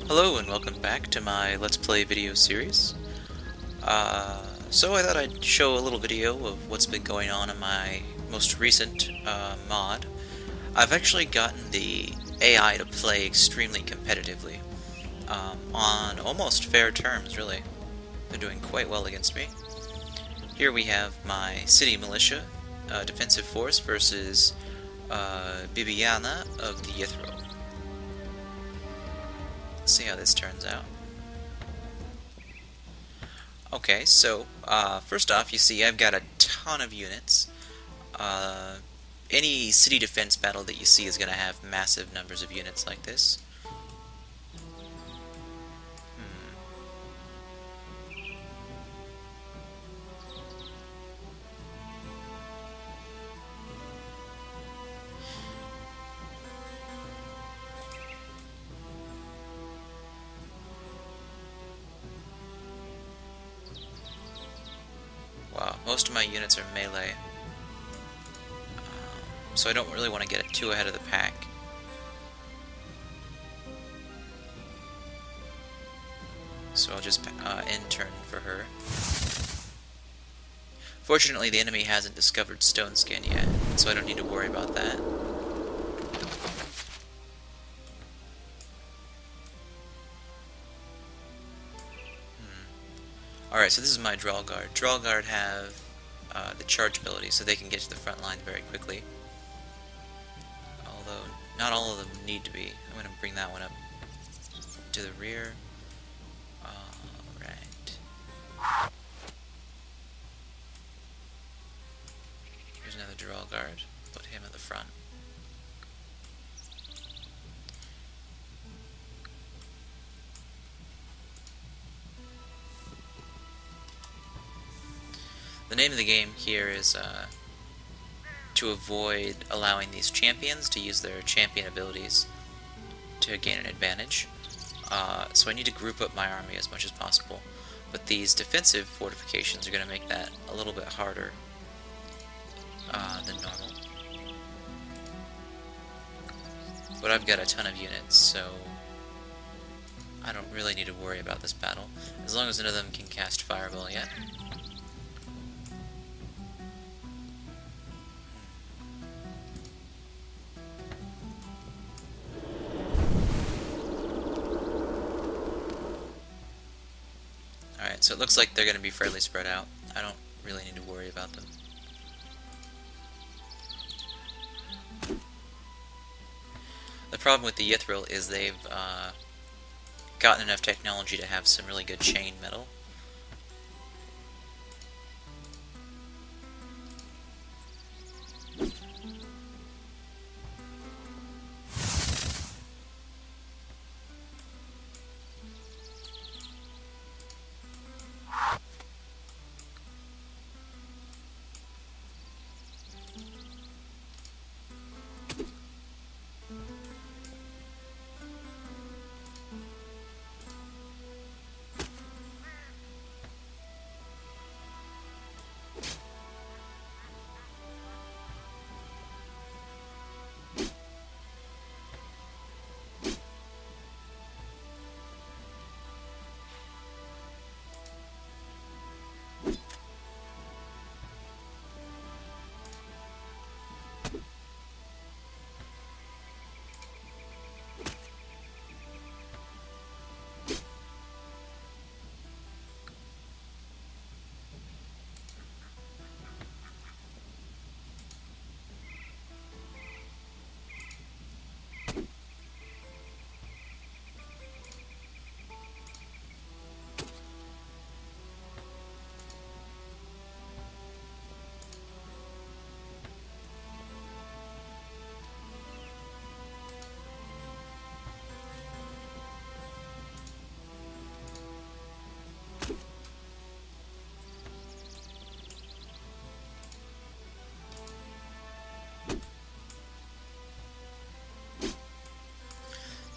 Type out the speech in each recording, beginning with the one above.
Hello and welcome back to my Let's Play video series. So I thought I'd show a little video of what's been going on in my most recent mod. I've actually gotten the AI to play extremely competitively, on almost fair terms, really. They're doing quite well against me. Here we have my city militia, defensive force versus Bibiana of the Yithril. Let's see how this turns out. Okay, so first off, you see I've got a ton of units. Any city defense battle that you see is going to have massive numbers of units like this. Wow, most of my units are melee, so I don't really want to get it too ahead of the pack. So I'll just end turn for her. Fortunately, the enemy hasn't discovered stone skin yet, so I don't need to worry about that. Alright, so this is my Draw Guard. Draw Guard have the charge ability, so they can get to the front line very quickly. Although, not all of them need to be. I'm going to bring that one up to the rear. Alright. Here's another Draw Guard. Put him at the front. The name of the game here is to avoid allowing these champions to use their champion abilities to gain an advantage. So I need to group up my army as much as possible. But these defensive fortifications are going to make that a little bit harder than normal. But I've got a ton of units, so I don't really need to worry about this battle, as long as none of them can cast Fireball yet. Alright, so it looks like they're going to be fairly spread out. I don't really need to worry about them. The problem with the Yithril is they've gotten enough technology to have some really good chain metal.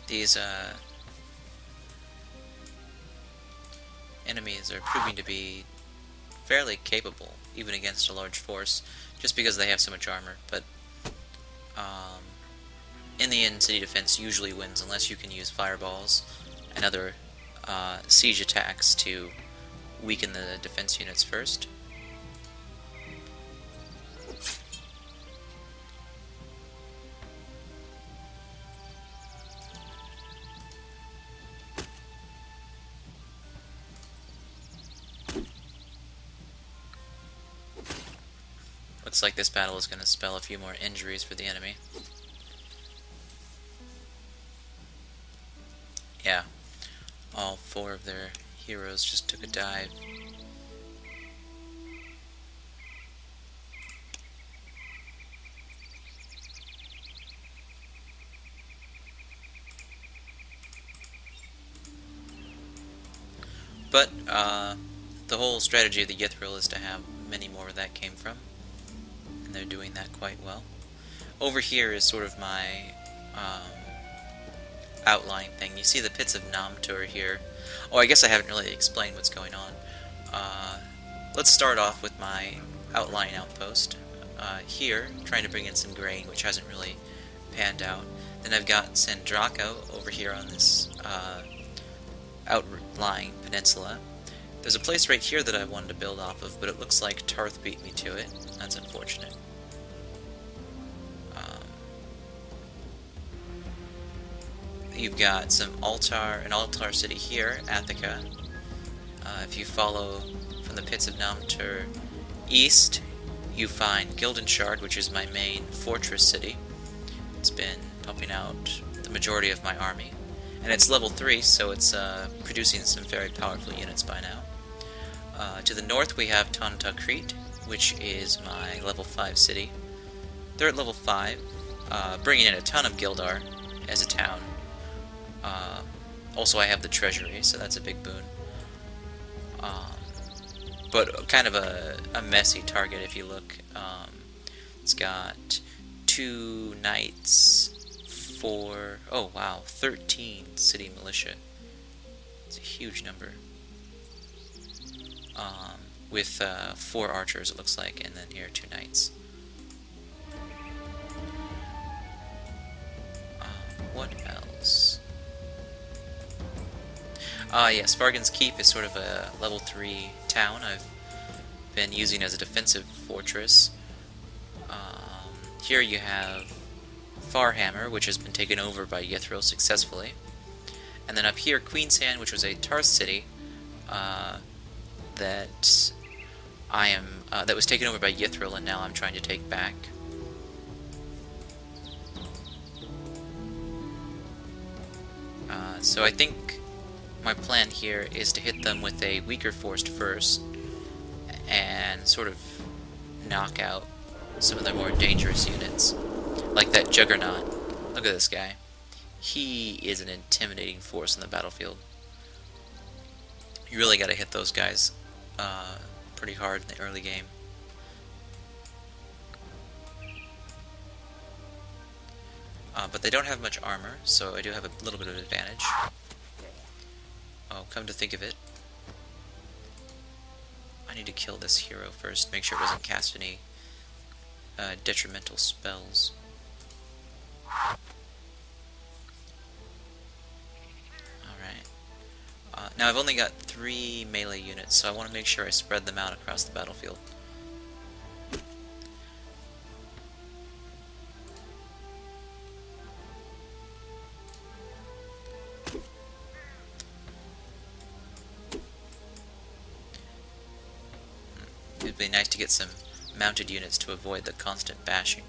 These enemies are proving to be fairly capable, even against a large force, just because they have so much armor, but in the end, city defense usually wins unless you can use fireballs, and other siege attacks to weaken the defense units first. Looks like this battle is going to spell a few more injuries for the enemy. Yeah, all 4 of their heroes just took a dive. But the whole strategy of the Yithril is to have many more where that came from, and they're doing that quite well. Over here is sort of my outline thing. You see the pits of Namtur here. Oh, I guess I haven't really explained what's going on. Let's start off with my outline outpost. Here, trying to bring in some grain, which hasn't really panned out. Then I've got Sandrako over here on this outlying peninsula. There's a place right here that I wanted to build off of, but it looks like Tarth beat me to it. That's unfortunate. You've got an altar city here, Attica. If you follow from the pits of Namtur east, you find Gildenshard, which is my main fortress city. It's been pumping out the majority of my army. And it's level 3, so it's producing some very powerful units by now. To the north we have Tanta Crete, which is my level 5 city. They're at level 5, bringing in a ton of Gildar as a town. Also I have the treasury, so that's a big boon. But kind of a messy target if you look. It's got 2 knights, 4... oh wow, 13 city militia. It's a huge number. With 4 archers, it looks like, and then here 2 knights. What else? Yes, Vargan's Keep is sort of a level 3 town I've been using as a defensive fortress. Here you have Farhammer, which has been taken over by Yithril successfully. And then up here, Queensand, which was a Tarth city that that was taken over by Yithril, and now I'm trying to take back. So I think my plan here is to hit them with a weaker force first, and sort of knock out some of their more dangerous units. Like that Juggernaut. Look at this guy. He is an intimidating force on the battlefield. You really gotta hit those guys pretty hard in the early game. But they don't have much armor, so I do have a little bit of advantage. Oh, come to think of it, I need to kill this hero first, make sure it doesn't cast any detrimental spells. Alright. Now I've only got 3 melee units, so I want to make sure I spread them out across the battlefield. It would be nice to get some mounted units to avoid the constant bashing.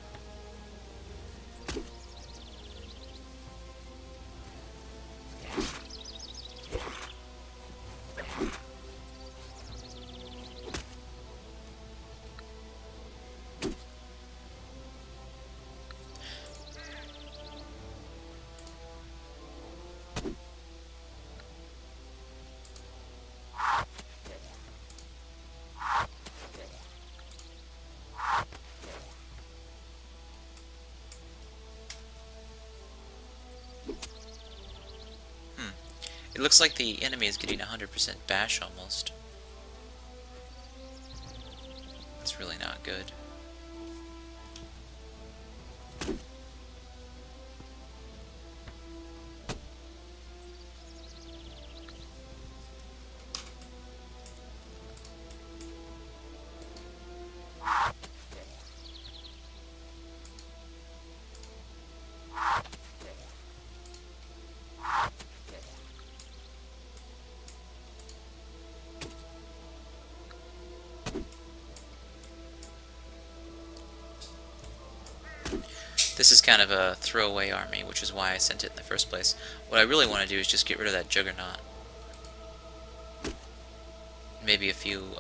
It looks like the enemy is getting 100% bash almost. It's really not good. This is kind of a throwaway army, which is why I sent it in the first place. What I really want to do is just get rid of that juggernaut. Maybe a few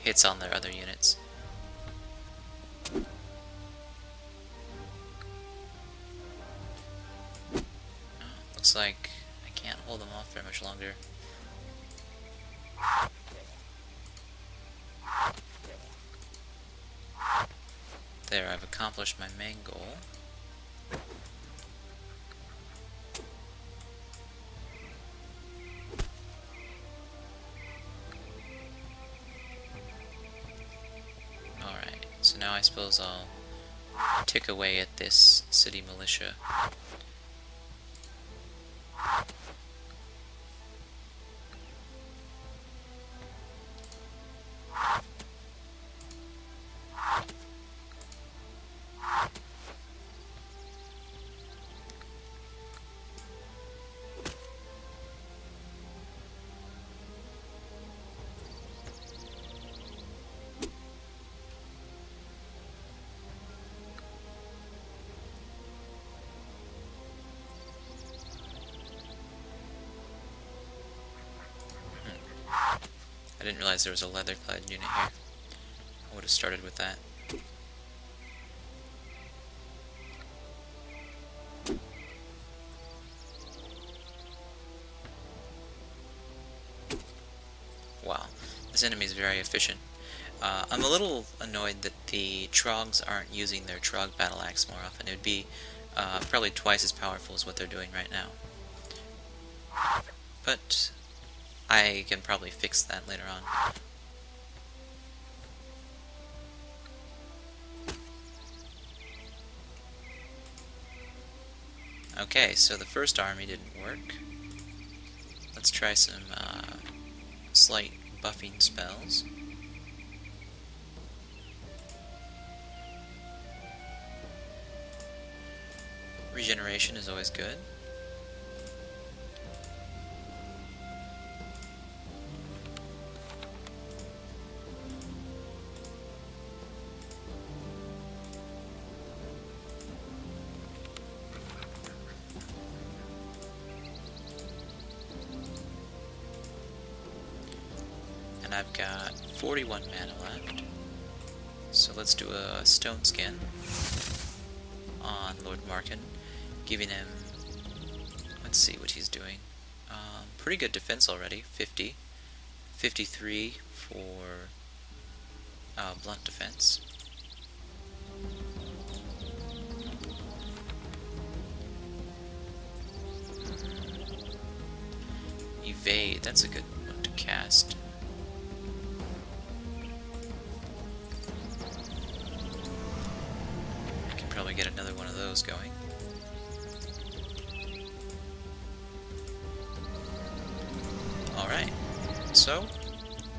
hits on their other units. Looks like I can't hold them off very much longer. There, I've accomplished my main goal. Alright, so now I suppose I'll tick away at this city militia. I didn't realize there was a leather-clad unit here. I would have started with that. Wow, this enemy is very efficient. I'm a little annoyed that the Trogs aren't using their Trog battle axe more often. It would be probably twice as powerful as what they're doing right now. But I can probably fix that later on. Okay, so the first army didn't work. Let's try some slight buffing spells. Regeneration is always good. And I've got 41 mana left. So let's do a stone skin on Lord Markin, giving him, let's see what he's doing. Pretty good defense already, 50. 53 for blunt defense. Evade, that's a good one to cast. I can probably get another one of those going. Alright, so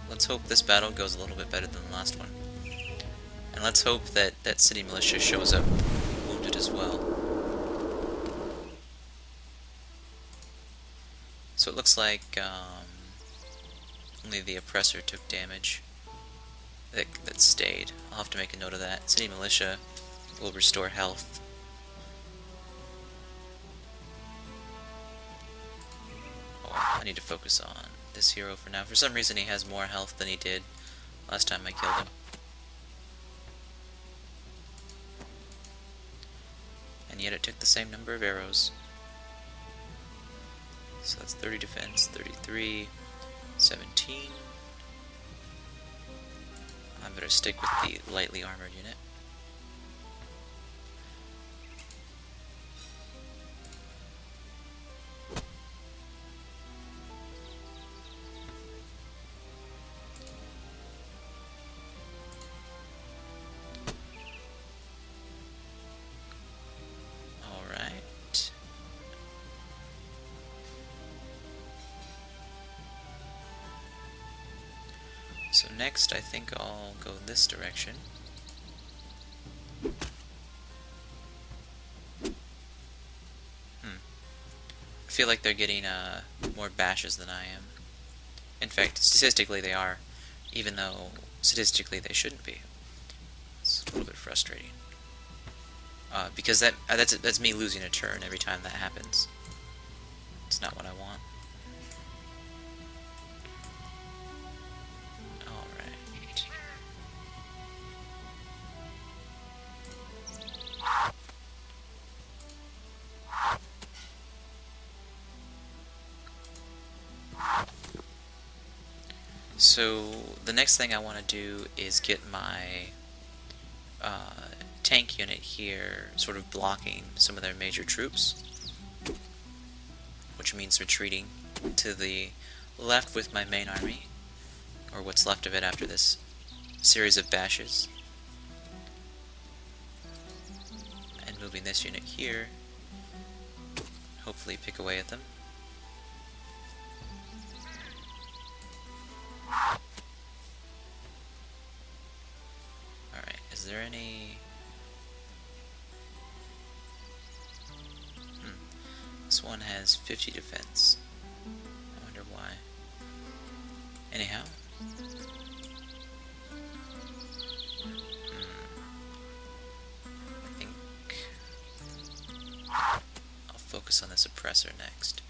let's hope this battle goes a little bit better than the last one. And let's hope that that city militia shows up wounded as well. So it looks like only the oppressor took damage that stayed. I'll have to make a note of that. City militia will restore health. Oh, I need to focus on this hero for now. For some reason he has more health than he did last time I killed him. And yet it took the same number of arrows. So that's 30 defense, 33, 17. I better stick with the lightly armored unit. So next I think I'll go this direction. I feel like they're getting more bashes than I am. In fact, statistically they are, even though statistically they shouldn't be. It's a little bit frustrating. because that's me losing a turn every time that happens. It's not what I want. Alright. So the next thing I want to do is get my tank unit here sort of blocking some of their major troops, which means retreating to the left with my main army, or what's left of it after this series of bashes, and moving this unit here, hopefully pick away at them. Alright, is there any... This one has 50 defense. I wonder why. Anyhow. I think I'll focus on the suppressor next.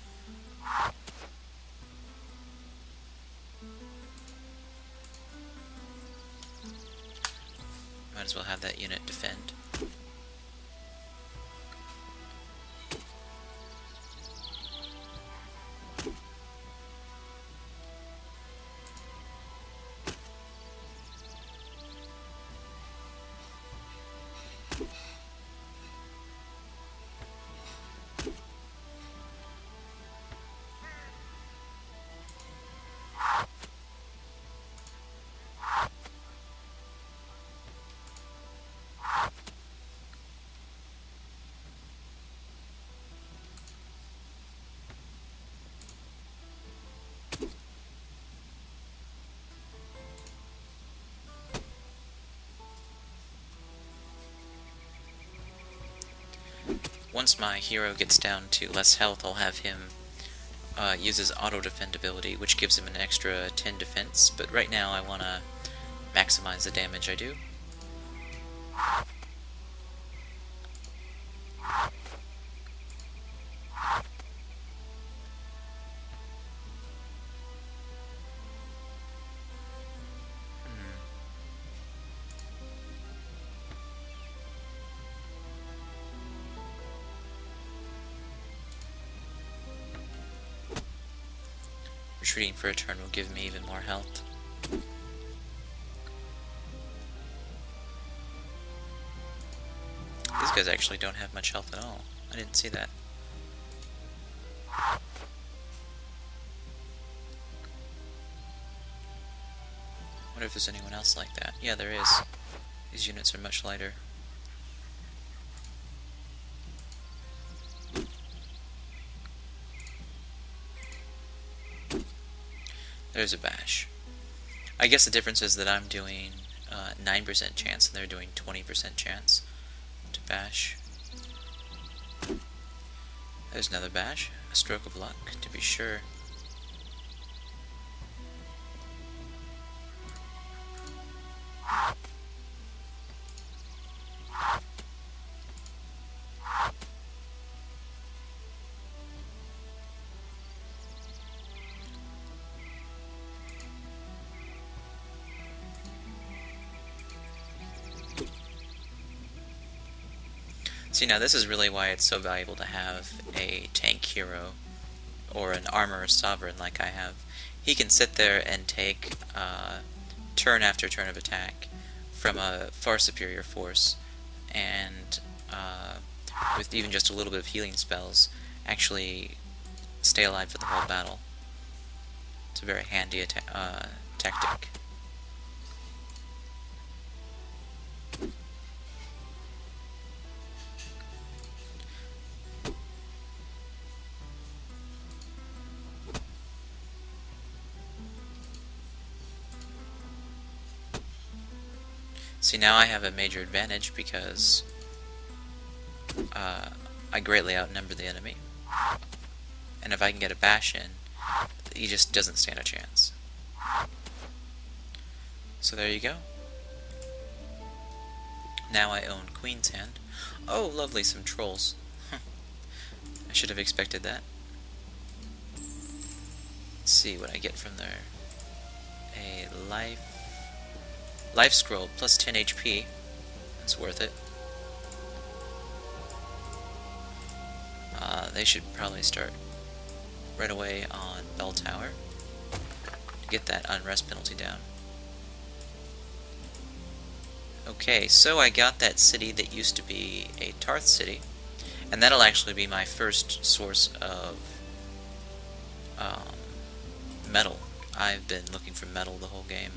Might as well have that unit defend. Once my hero gets down to less health, I'll have him use his auto-defend ability, which gives him an extra 10 defense, but right now I want to maximize the damage I do. Retreating for a turn will give me even more health. These guys actually don't have much health at all. I didn't see that. I wonder if there's anyone else like that. Yeah, there is. These units are much lighter. There's a bash. I guess the difference is that I'm doing 9% chance and they're doing 20% chance to bash. There's another bash. A stroke of luck, to be sure. See, now this is really why it's so valuable to have a tank hero or an armorer sovereign like I have. He can sit there and take turn after turn of attack from a far superior force, and with even just a little bit of healing spells, actually stay alive for the whole battle. It's a very handy tactic. See, now I have a major advantage because I greatly outnumber the enemy. And if I can get a bash in, he just doesn't stand a chance. So there you go. Now I own Queen's Hand. Oh, lovely, some trolls. I should have expected that. Let's see what I get from there. A life scroll plus 10 HP. That's worth it. They should probably start right away on Bell Tower to get that unrest penalty down. Okay, so I got that city that used to be a Tarth city, and that'll actually be my first source of metal. I've been looking for metal the whole game.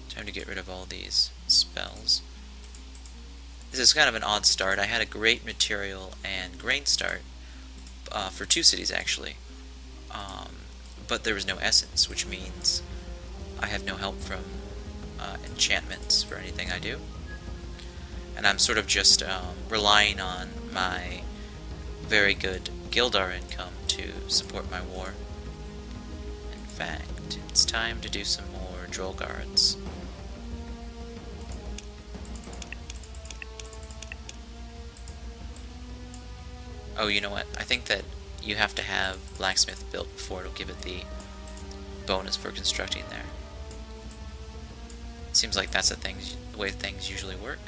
Time to get rid of all these spells. This is kind of an odd start. I had a great material and grain start for 2 cities actually, but there was no essence, which means I have no help from enchantments for anything I do, and I'm sort of just relying on my very good Gildar income to support my war. In fact, it's time to do some more Droll Guards. Oh, you know what? I think that you have to have blacksmith built before it'll give it the bonus for constructing there. Seems like that's the way things usually work.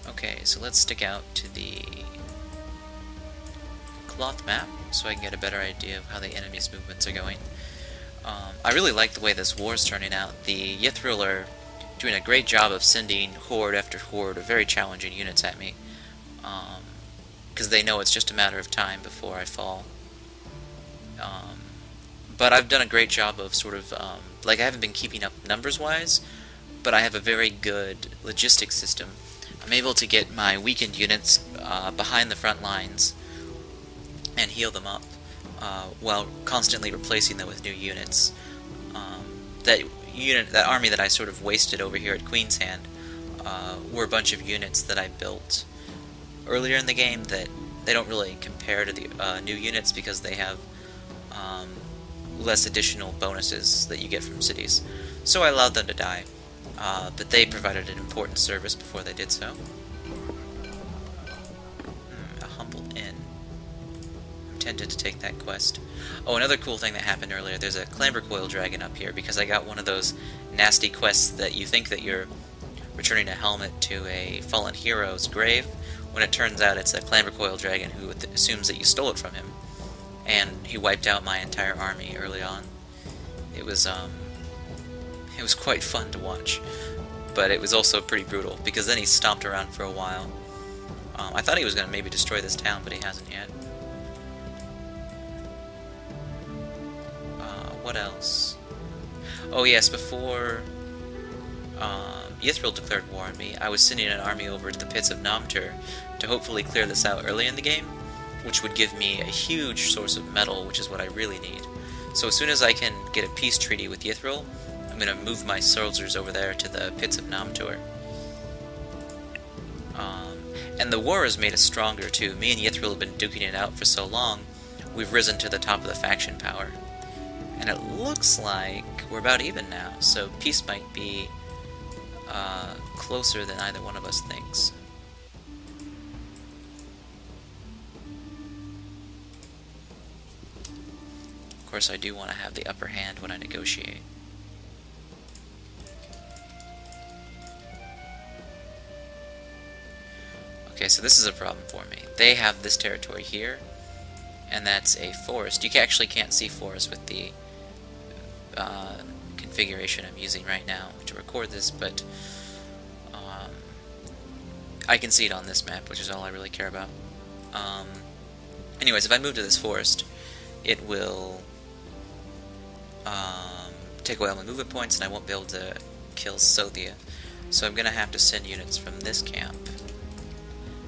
Okay, so let's stick out to the cloth map so I can get a better idea of how the enemy's movements are going. I really like the way this war is turning out. The Yithril are doing a great job of sending horde after horde of very challenging units at me, because they know it's just a matter of time before I fall. But I've done a great job of sort of, like, I haven't been keeping up numbers-wise, but I have a very good logistics system. I'm able to get my weakened units behind the front lines and heal them up, while constantly replacing them with new units. That army that I sort of wasted over here at Queen's Hand were a bunch of units that I built earlier in the game that they don't really compare to the new units because they have less additional bonuses that you get from cities. So I allowed them to die, but they provided an important service before they did so. A humble inn. I'm tempted to take that quest. Oh, another cool thing that happened earlier, there's a Clambercoil dragon up here because I got one of those nasty quests that you think that you're returning a helmet to a fallen hero's grave, when it turns out it's a Clambercoil dragon who assumes that you stole it from him, and he wiped out my entire army early on. It was quite fun to watch, but it was also pretty brutal, because then he stomped around for a while. I thought he was going to maybe destroy this town, but he hasn't yet. What else? Oh yes, before Yithril declared war on me, I was sending an army over to the pits of Namtur to hopefully clear this out early in the game, which would give me a huge source of metal, which is what I really need. So as soon as I can get a peace treaty with Yithril, I'm going to move my soldiers over there to the pits of Namtur. And the war has made us stronger too. Me and Yithril have been duking it out for so long, we've risen to the top of the faction power. And it looks like we're about even now, so peace might be closer than either one of us thinks. Of course, I do want to have the upper hand when I negotiate. Okay, so this is a problem for me. They have this territory here, and that's a forest. You actually can't see forest with the configuration I'm using right now to record this, but I can see it on this map, which is all I really care about. Anyways, if I move to this forest, it will take away all my movement points, and I won't be able to kill Sothia. So I'm going to have to send units from this camp.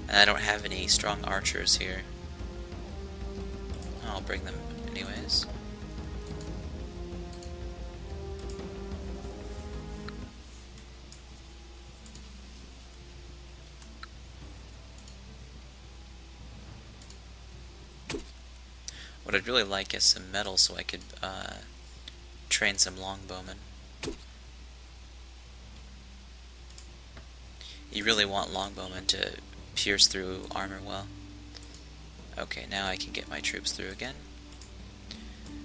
And I don't have any strong archers here. I'll bring them anyways. What I'd really like is some metal so I could train some longbowmen. You really want longbowmen to pierce through armor well. Okay, now I can get my troops through again.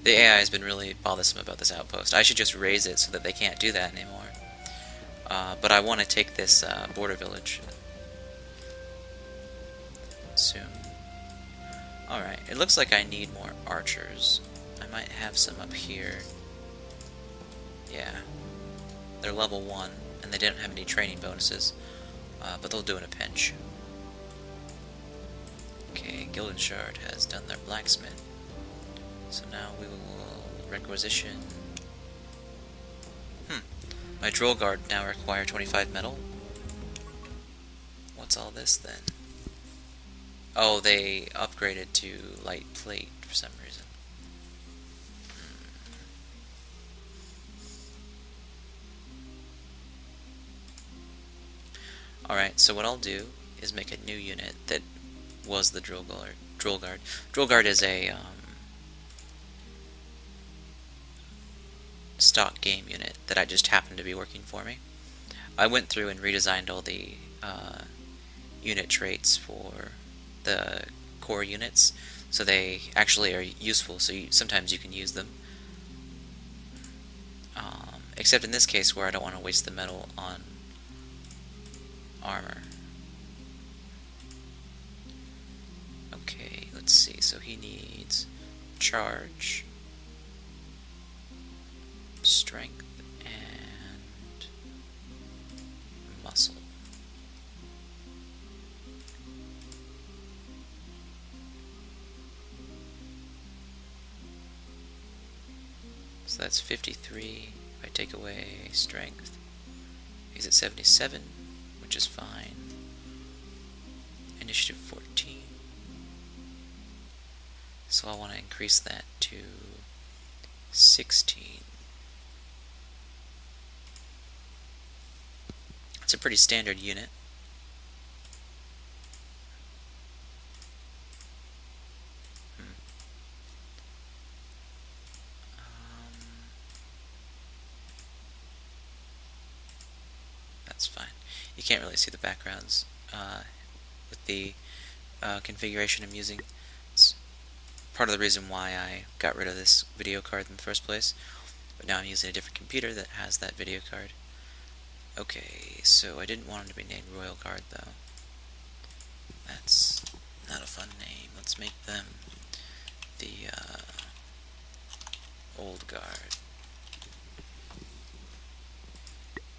The AI has been really bothersome about this outpost. I should just raise it so that they can't do that anymore. But I want to take this border village soon. Alright, it looks like I need more archers. I might have some up here. Yeah. They're level 1, and they didn't have any training bonuses. But they'll do in a pinch. Okay, Gilden Shard has done their blacksmith. So now we will requisition... My Droll Guard now require 25 metal. What's all this then? Oh, they upgraded to light plate for some reason. Alright, so what I'll do is make a new unit that was the Droll Guard. Droll Guard is a stock game unit that I just happened to be working for me. I went through and redesigned all the unit traits for the core units, so they actually are useful, so sometimes you can use them. Except in this case where I don't want to waste the metal on armor. Okay, let's see, so he needs charge, strength, and muscle. So that's 53. If I take away strength, he's at 77, which is fine. Initiative 14. So I want to increase that to 16. It's a pretty standard unit. That's fine. You can't really see the backgrounds with the configuration I'm using. It's part of the reason why I got rid of this video card in the first place. But now I'm using a different computer that has that video card. Okay, so I didn't want him to be named Royal Guard, though. That's not a fun name. Let's make them the Old Guard.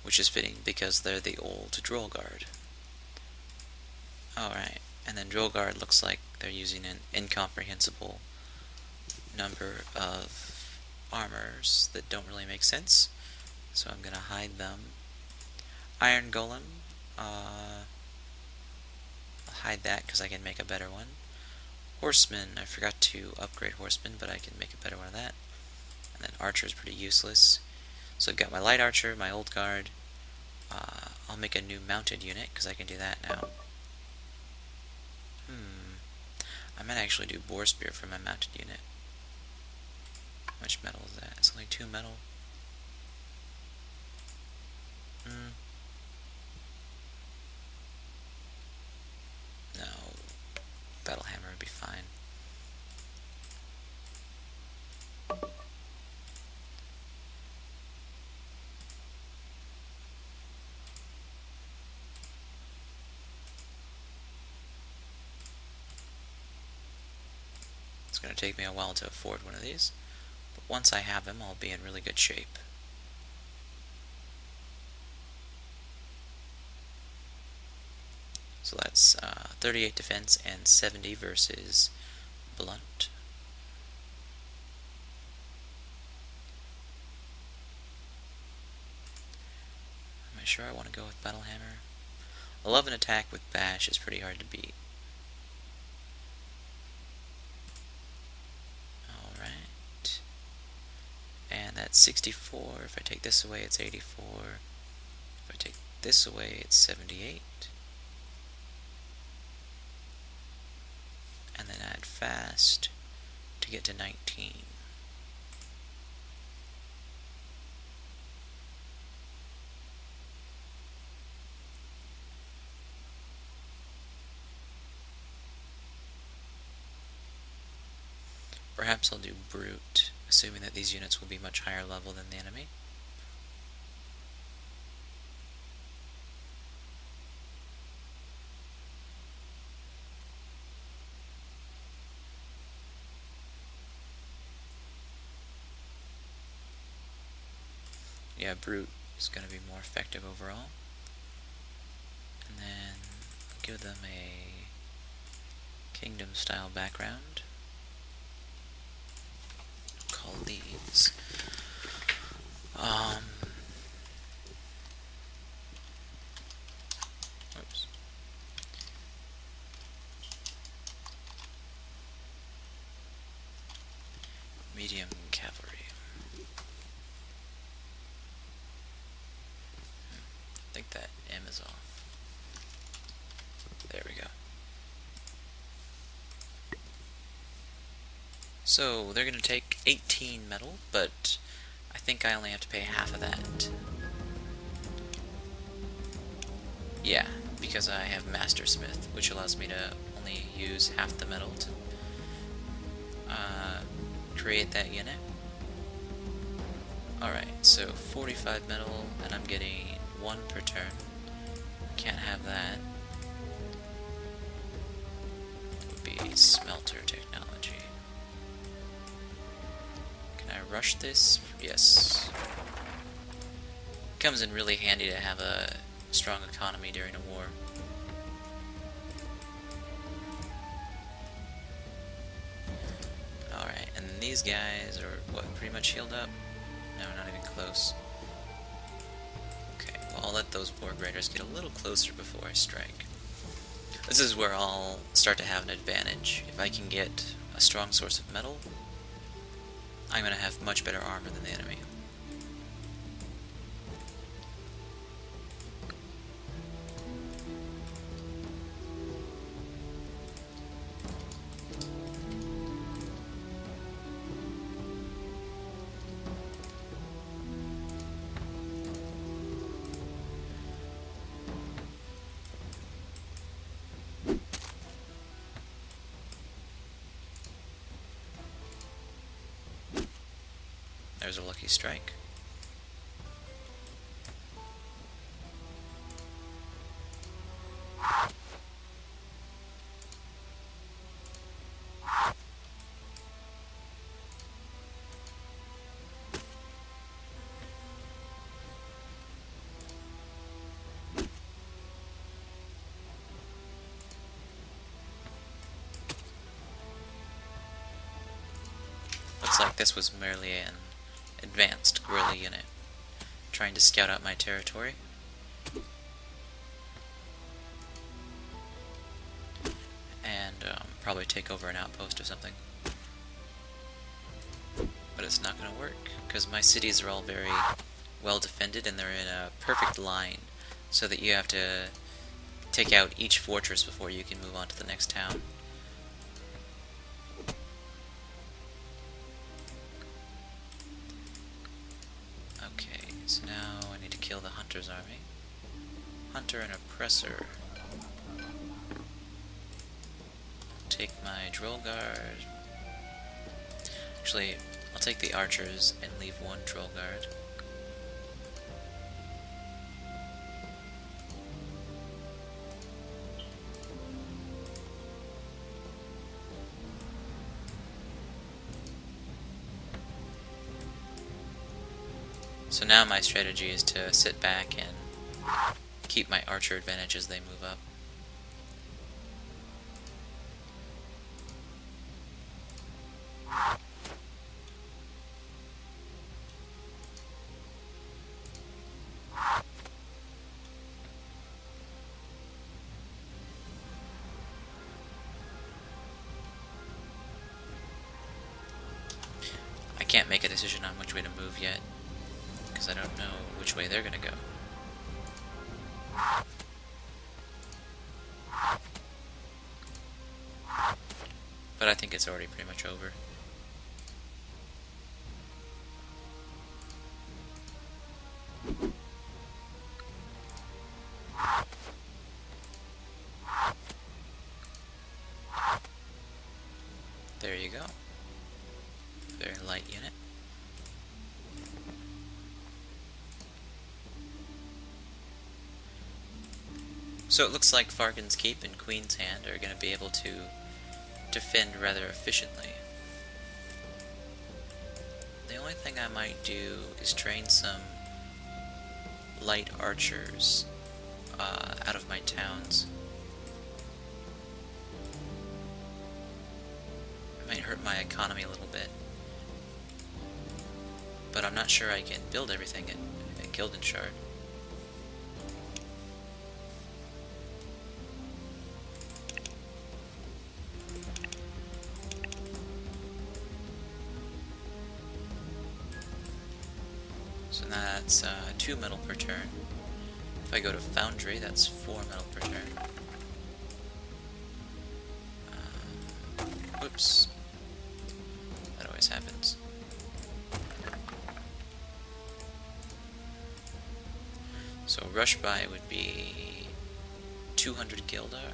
Which is fitting because they're the old Droll Guard. Alright, and then Droll Guard looks like they're using an incomprehensible number of armors that don't really make sense. So I'm gonna hide them. Iron Golem, I'll hide that because I can make a better one. Horseman, I forgot to upgrade Horseman, but I can make a better one of that. And then Archer is pretty useless. So I've got my Light Archer, my Old Guard. I'll make a new mounted unit because I can do that now. I might actually do Boar Spear for my mounted unit. How much metal is that? It's only 2 metal. No, Battle Hammer would be fine. It's going to take me a while to afford one of these, but once I have him, I'll be in really good shape. So that's 38 defense and 70 versus blunt. Am I sure I want to go with Battle Hammer? 11 attack with bash is pretty hard to beat. Alright. And that's 64. If I take this away, it's 84. If I take this away, it's 78. And then add fast to get to 19. perhaps I'll do brute, assuming that these units will be much higher level than the enemy. Yeah, brute is going to be more effective overall. And then give them a kingdom style background. Call these oops. Medium cavalry. I think that M is off. There we go. So they're going to take 18 metal, but I think I only have to pay half of that. Yeah, because I have Master Smith, which allows me to only use half the metal to create that unit. Alright, so 45 metal, and I'm getting 1 per turn. Can't have that. It would be smelter technology. Can I rush this? Yes. Comes in really handy to have a strong economy during a war. Alright, and then these guys are, what, pretty much healed up? No, not even close. Okay, well, I'll let those Borg Raiders get a little closer before I strike. This is where I'll start to have an advantage. If I can get a strong source of metal, I'm going to have much better armor than the enemy. There's a lucky strike. Looks like this was merely an advanced guerrilla unit trying to scout out my territory. And probably take over an outpost or something. But it's not going to work, because my cities are all very well defended and they're in a perfect line, so that you have to take out each fortress before you can move on to the next town. Okay, so now I need to kill the Hunter's army. Hunter and Oppressor. Take my Drill Guard. Actually, I'll take the Archers and leave 1 Drill Guard. So now my strategy is to sit back and keep my archer advantage as they move up. I can't make a decision on which way to move yet, because I don't know which way they're gonna go. But I think it's already pretty much over. There you go. Very light unit. So it looks like Fargan's Keep and Queen's Hand are going to be able to defend rather efficiently. The only thing I might do is train some light archers out of my towns. It might hurt my economy a little bit, but I'm not sure I can build everything at Gilden Shard. So now that's 2 metal per turn. If I go to Foundry, that's 4 metal per turn. Whoops. That always happens. So rush by would be 200 Gildar.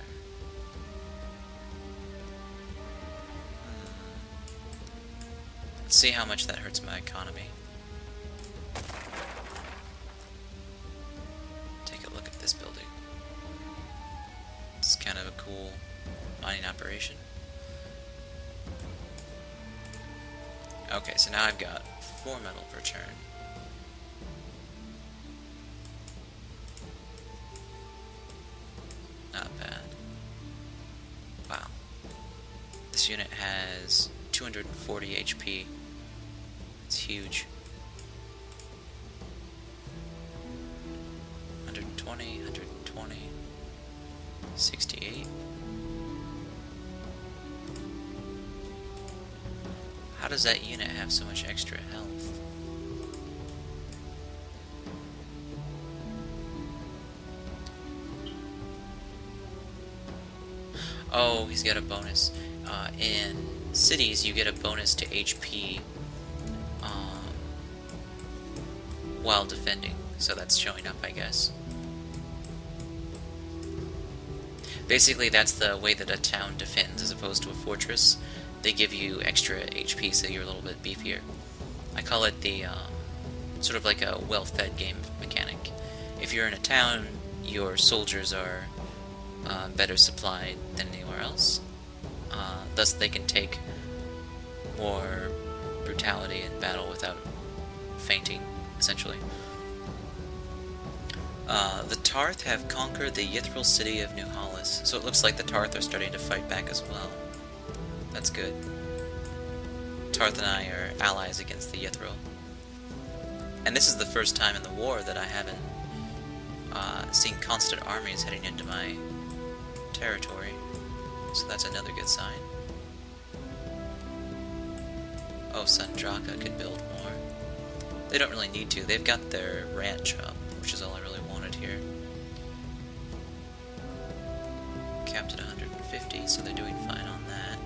Let's see how much that hurts my economy. Take a look at this building. It's kind of a cool mining operation. Okay, so now I've got 4 metal per turn. Not bad. Wow. This unit has 240 HP. It's huge. 120, 120, 68. How does that unit have so much extra health? Oh, he's got a bonus. In cities, you get a bonus to HP while defending. So that's showing up, I guess. Basically, that's the way that a town defends as opposed to a fortress. They give you extra HP so you're a little bit beefier. I call it the sort of like a well-fed game mechanic. If you're in a town, your soldiers are better supplied than anywhere else. Thus they can take more brutality in battle without fainting, essentially. The Tarth have conquered the Yithril city of New Hollis, so it looks like the Tarth are starting to fight back as well. That's good. Tarth and I are allies against the Yithril. And this is the first time in the war that I haven't seen constant armies heading into my territory. So that's another good sign. Oh, Sandraka could build more. They don't really need to. They've got their ranch up, which is all I really wanted here. Capped at 150, so they're doing fine on that.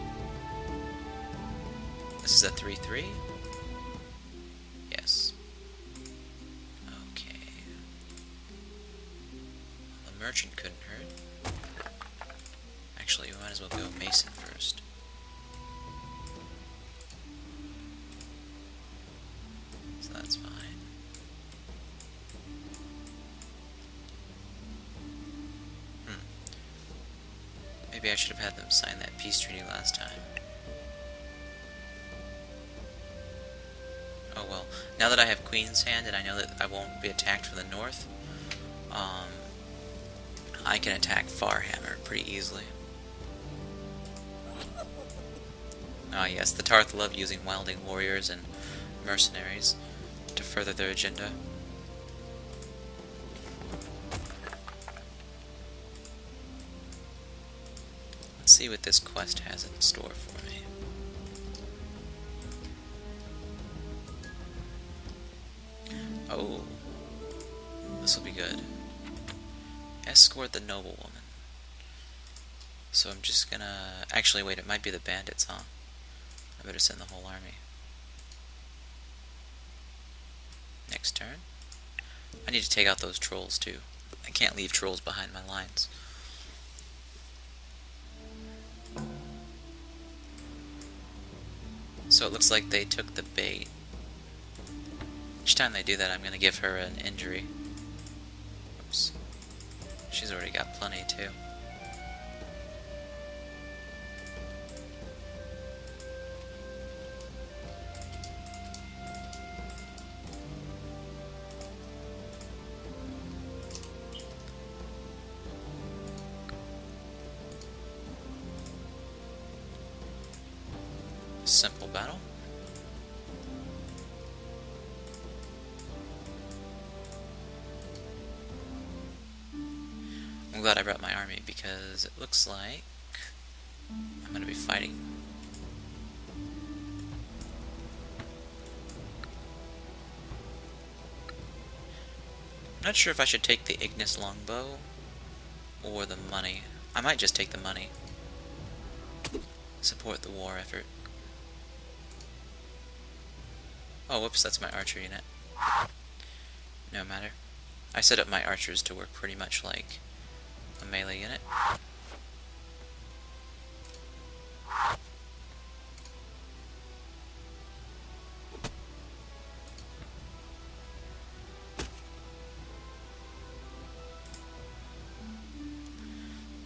This is a 3-3? Yes. Okay. The merchant couldn't hurt. Actually, we might as well go Mason first. So that's fine. Maybe I should have had them sign that peace treaty last time. Oh well. Now that I have Queen's Hand and I know that I won't be attacked from the north, I can attack Farhammer pretty easily. Ah yes, the Tarth love using wilding warriors and mercenaries to further their agenda. Let's see what this quest has in store for me. Oh, this will be good. Escort the noblewoman. So I'm just gonna... Actually, wait, it might be the bandits, huh? I better send the whole army. Next turn. I need to take out those trolls, too. I can't leave trolls behind my lines. So it looks like they took the bait. Each time they do that, I'm gonna give her an injury. Oops. She's already got plenty, too. Simple battle. I'm glad I brought my army because it looks like I'm going to be fighting. I'm not sure if I should take the Ignis longbow or the money. I might just take the money. Support the war effort. Oh, whoops, that's my archer unit. No matter. I set up my archers to work pretty much like a melee unit.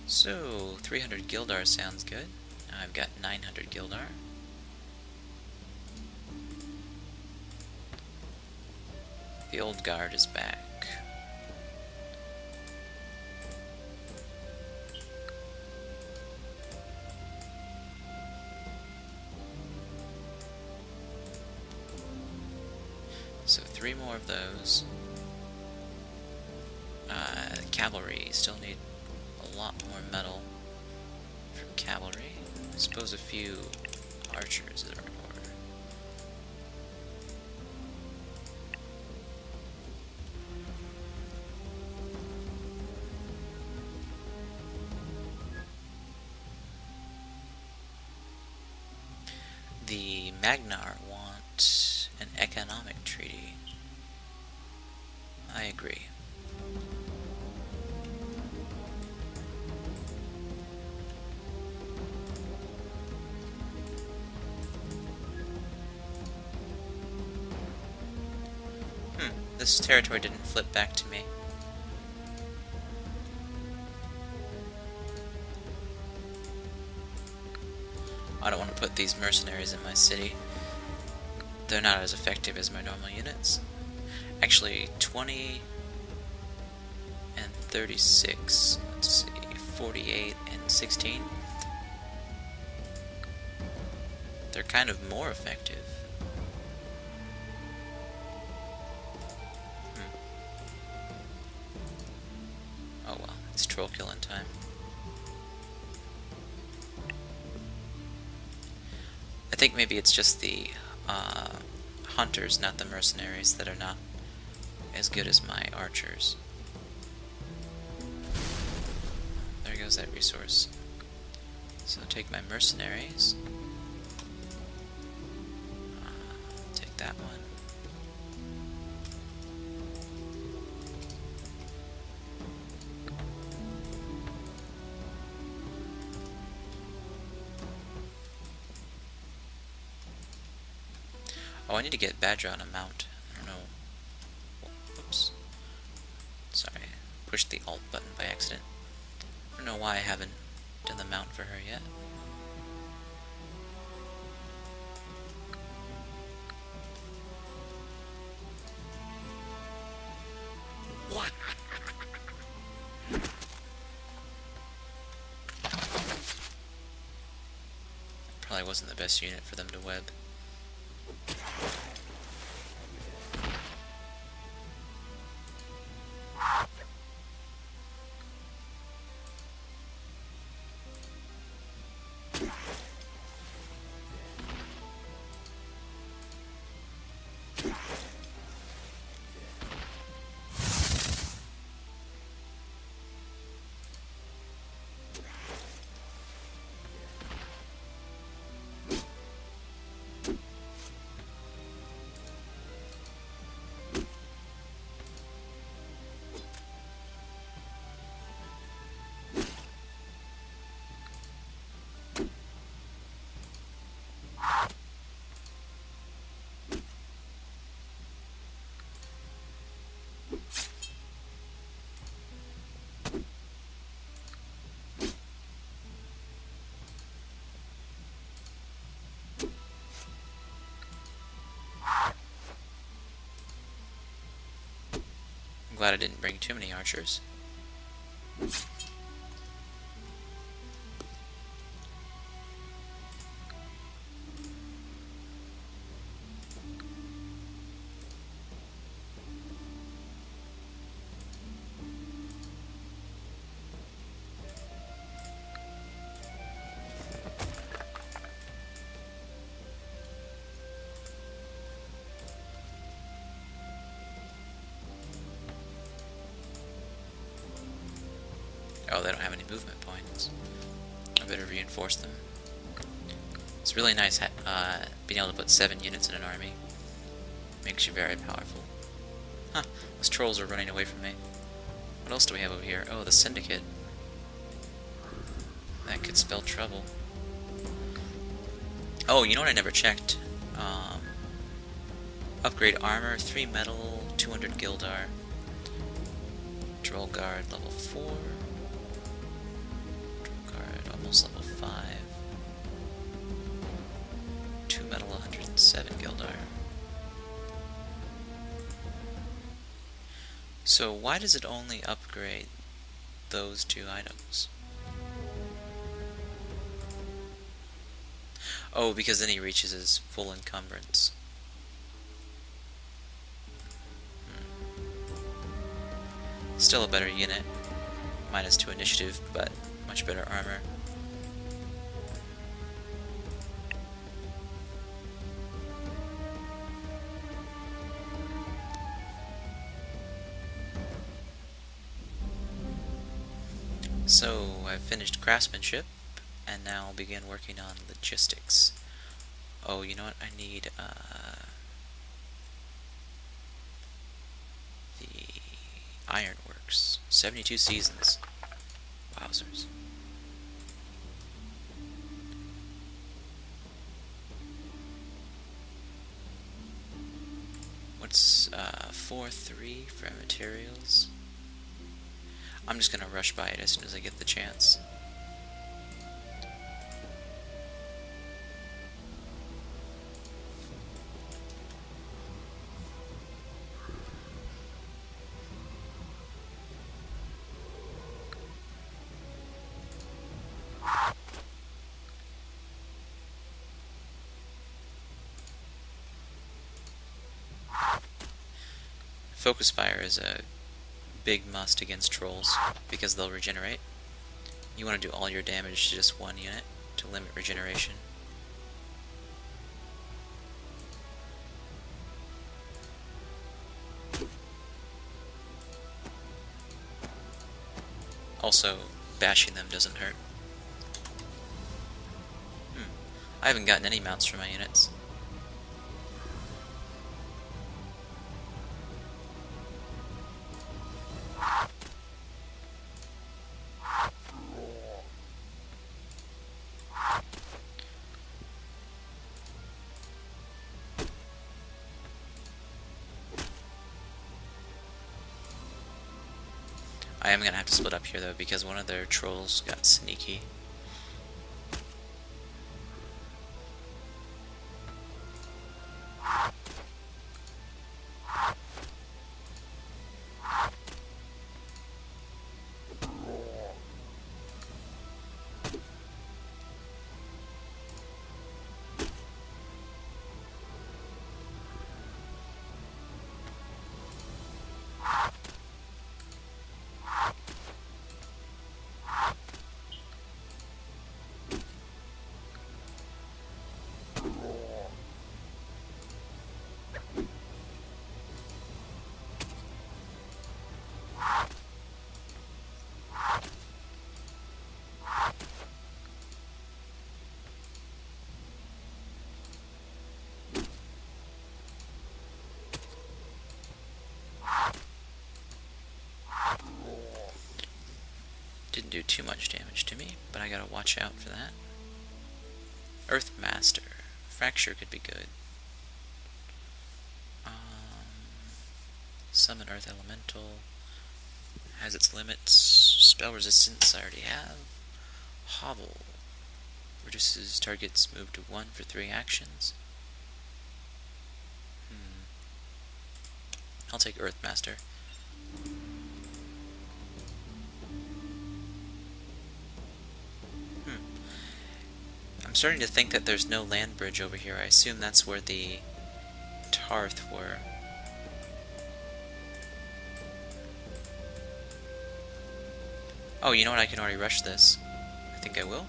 So, 300 Gildar sounds good. I've got 900 Gildar. The old guard is back. So 3 more of those. Cavalry, still need a lot more metal for cavalry. I suppose a few archers are in order. The Magnar want an economic treaty. I agree. This territory didn't flip back to me. I don't want to put these mercenaries in my city. They're not as effective as my normal units. Actually, 20 and 36. Let's see, 48 and 16. They're kind of more effective. Oh well, it's troll killing time. I think maybe it's just the hunters, not the mercenaries, that are not as good as my archers. There goes that resource. So take my mercenaries. Take that one. Oh, I need to get Badger on a mount. I don't know. Whoops. Sorry. Pushed the Alt button by accident. I don't know why I haven't done the mount for her yet. Probably wasn't the best unit for them to web. glad I didn't bring too many archers. Oh, they don't have any movement points. I better reinforce them. It's really nice being able to put 7 units in an army. Makes you very powerful. Huh, those trolls are running away from me. What else do we have over here? Oh, the Syndicate. That could spell trouble. Oh, you know what I never checked? Upgrade armor, 3 metal, 200 Gildar. Troll Guard, level 4. Almost level 5. 2 metal, 107 Gildar. So why does it only upgrade those 2 items? Oh, because then he reaches his full encumbrance. Still a better unit. -2 initiative, but much better armor. So I've finished craftsmanship, and now I'll begin working on logistics. Oh, you know what? I need the ironworks. 72 seasons. Wowzers. What's 4-3 for materials? I'm just gonna rush by it as soon as I get the chance. Focus fire is a big must against trolls because they'll regenerate. You want to do all your damage to just 1 unit to limit regeneration. Also, bashing them doesn't hurt. I haven't gotten any mounts for my units. I am gonna have to split up here though because one of their trolls got sneaky. Didn't do too much damage to me, but I gotta watch out for that. Earthmaster. Fracture could be good. Summon Earth Elemental. Has its limits. Spell resistance I already have. Hobble. Reduces target's move to 1 for 3 actions. I'll take Earthmaster. I'm starting to think that there's no land bridge over here. I assume that's where the Tarth were. Oh, you know what? I can already rush this. I think I will.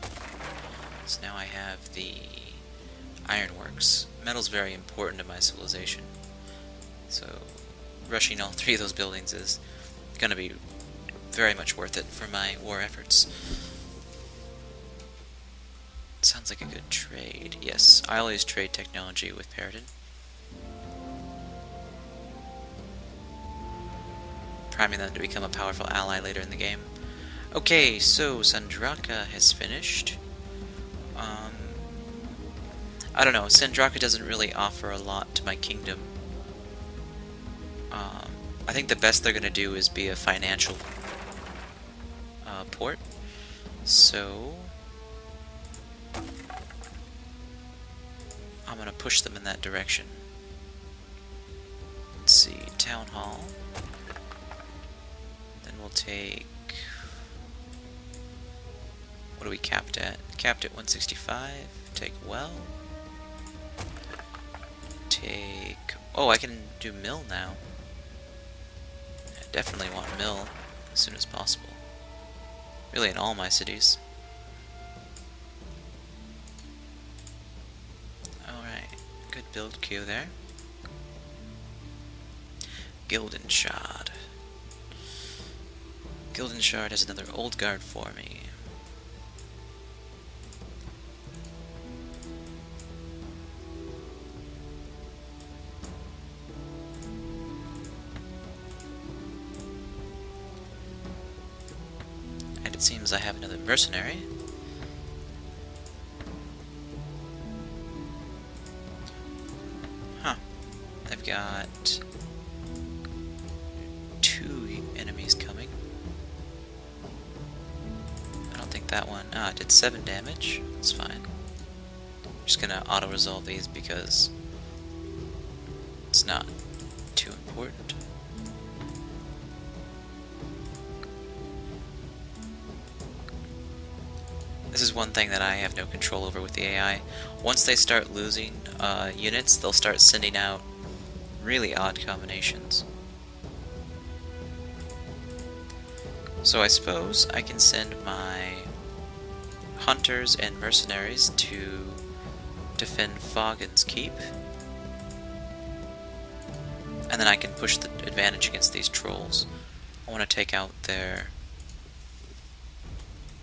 So now I have the ironworks. Metal's very important to my civilization. So rushing all three of those buildings is going to be very much worth it for my war efforts. Sounds like a good trade. Yes, I always trade technology with Paradin. Priming them to become a powerful ally later in the game. Okay, so Sandraka has finished. I don't know, Sandraka doesn't really offer a lot to my kingdom. I think the best they're going to do is be a financial port. So I'm going to push them in that direction. Let's see, Town Hall. Then we'll take... What are we capped at? Capped at 165. Take well. Take... Oh, I can do mill now. I definitely want mill as soon as possible. Really in all my cities. Alright, good build queue there. Gilden Shard. Gilden Shard has another old guard for me. And it seems I have another mercenary. Huh. I've got 2 enemies coming. I don't think that one... Ah, it did 7 damage. That's fine. I'm just gonna auto-resolve these because it's not too important. This is one thing that I have no control over with the AI. Once they start losing units, they'll start sending out really odd combinations. So I suppose I can send my hunters and mercenaries to defend Foggen's Keep. And then I can push the advantage against these trolls. I want to take out their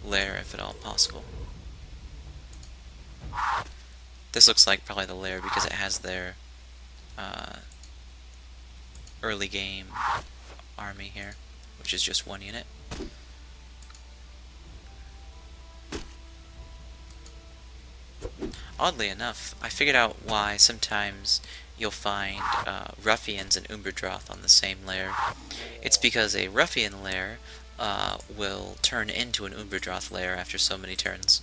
lair if at all possible. This looks like probably the lair because it has their early game army here, which is just 1 unit. Oddly enough, I figured out why sometimes you'll find ruffians and Umberdroth on the same lair. It's because a ruffian lair will turn into an Umberdroth lair after so many turns,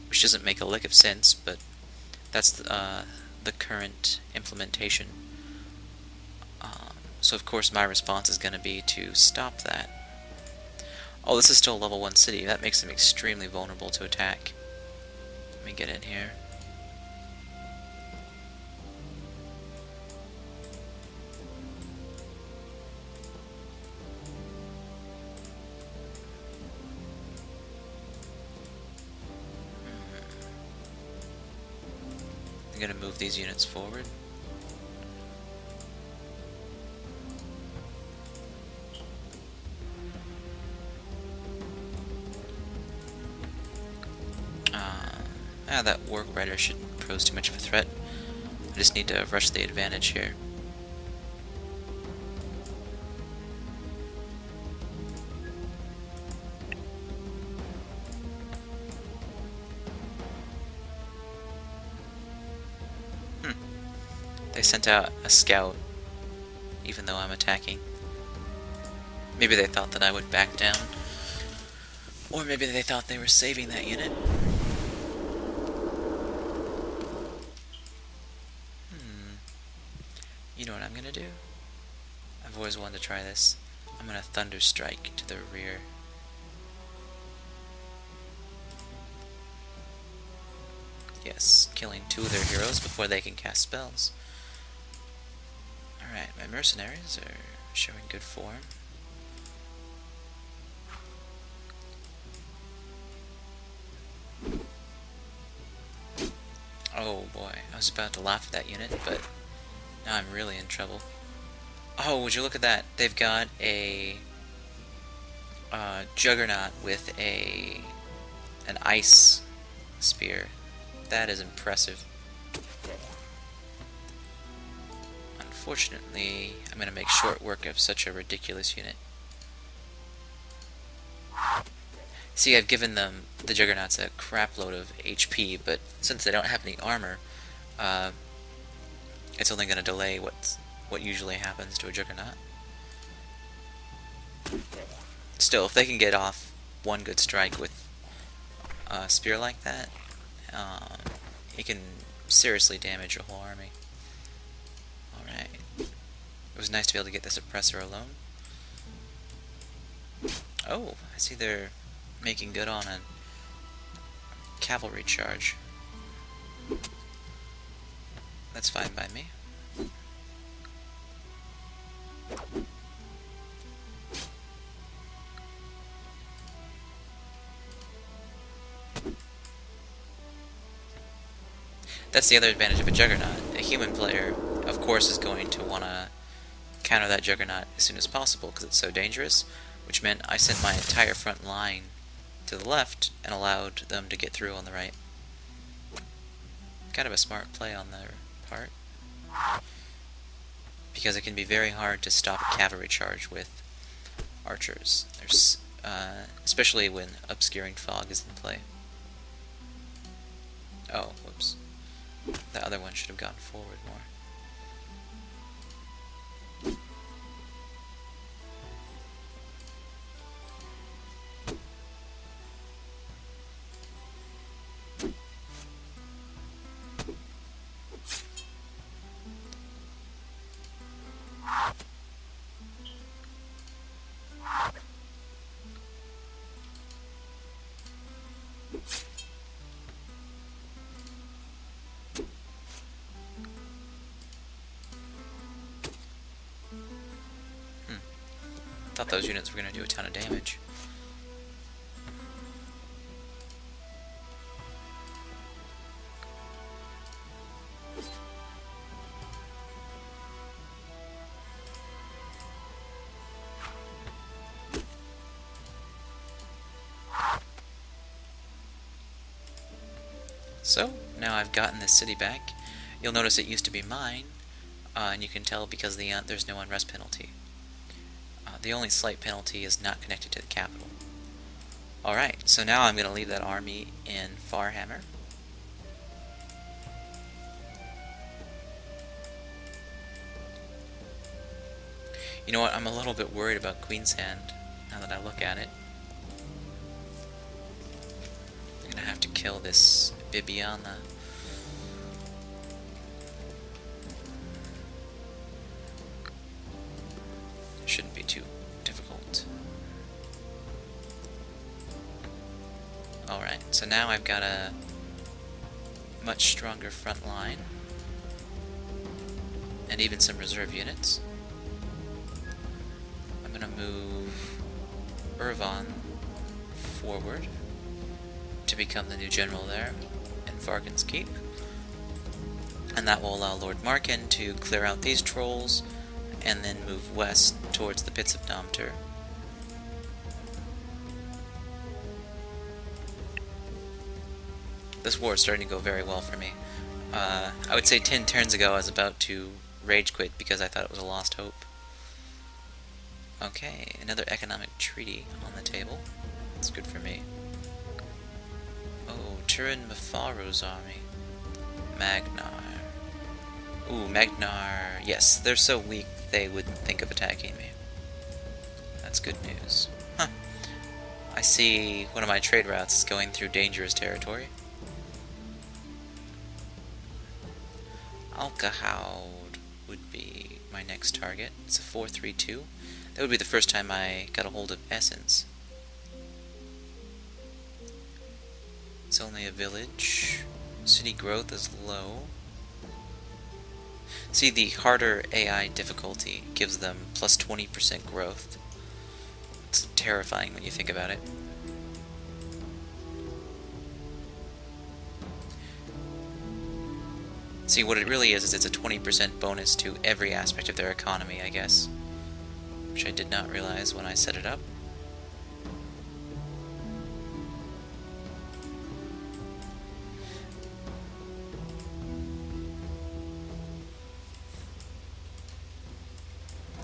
which doesn't make a lick of sense, but that's the current implementation. So of course my response is going to be to stop that. Oh, this is still a level 1 city. That makes them extremely vulnerable to attack. Let me get in here. I'm going to move these units forward. That work rider shouldn't pose too much of a threat. I just need to rush the advantage here. They sent out a scout, even though I'm attacking. Maybe they thought that I would back down. Or maybe they thought they were saving that unit. You know what I'm gonna do? I've always wanted to try this. I'm gonna thunder strike to the rear. Yes, killing 2 of their heroes before they can cast spells. Alright, my mercenaries are showing good form. Oh boy, I was about to laugh at that unit, but now I'm really in trouble. Oh, would you look at that? They've got a juggernaut with an ice spear. That is impressive. Unfortunately, I'm going to make short work of such a ridiculous unit. See, I've given them, the juggernauts, a crap load of HP, but since they don't have any armor, it's only going to delay what usually happens to a juggernaut. Still, if they can get off one good strike with a spear like that, it can seriously damage a whole army. Alright. It was nice to be able to get the suppressor alone. Oh, I see they're making good on a cavalry charge. That's fine by me. That's the other advantage of a Juggernaut. A human player, of course, is going to want to counter that Juggernaut as soon as possible because it's so dangerous, which meant I sent my entire front line to the left and allowed them to get through on the right. Kind of a smart play on their part, because it can be very hard to stop a cavalry charge with archers. There's, especially when obscuring fog is in play. Oh, whoops. The other one should have gone forward more. Thought those units were going to do a ton of damage. So, now I've gotten this city back. You'll notice it used to be mine, and you can tell because there's no unrest penalty. The only slight penalty is not connected to the capital. Alright, so now I'm going to leave that army in Farhammer. You know what, I'm a little bit worried about Queenshand, now that I look at it. I'm going to have to kill this Bibiana. Shouldn't be too difficult. Alright, so now I've got a much stronger front line, and even some reserve units. I'm gonna move Irvan forward to become the new general there in Vargan's Keep, and that will allow Lord Markin to clear out these trolls and then move west towards the pits of Namtur. This war is starting to go very well for me. I would say 10 turns ago I was about to rage quit because I thought it was a lost hope. Okay, another economic treaty on the table. That's good for me. Oh, Turin Mafaru's army. Magnar. Ooh, Magnar. Yes, they're so weak they wouldn't think of attacking me. That's good news. Huh. I see one of my trade routes is going through dangerous territory. Alcahaud would be my next target. It's a 4-3-2. That would be the first time I got a hold of Essence. It's only a village. City growth is low. See, the harder AI difficulty gives them plus 20% growth. It's terrifying when you think about it. See, what it really is it's a 20% bonus to every aspect of their economy, I guess. Which I did not realize when I set it up.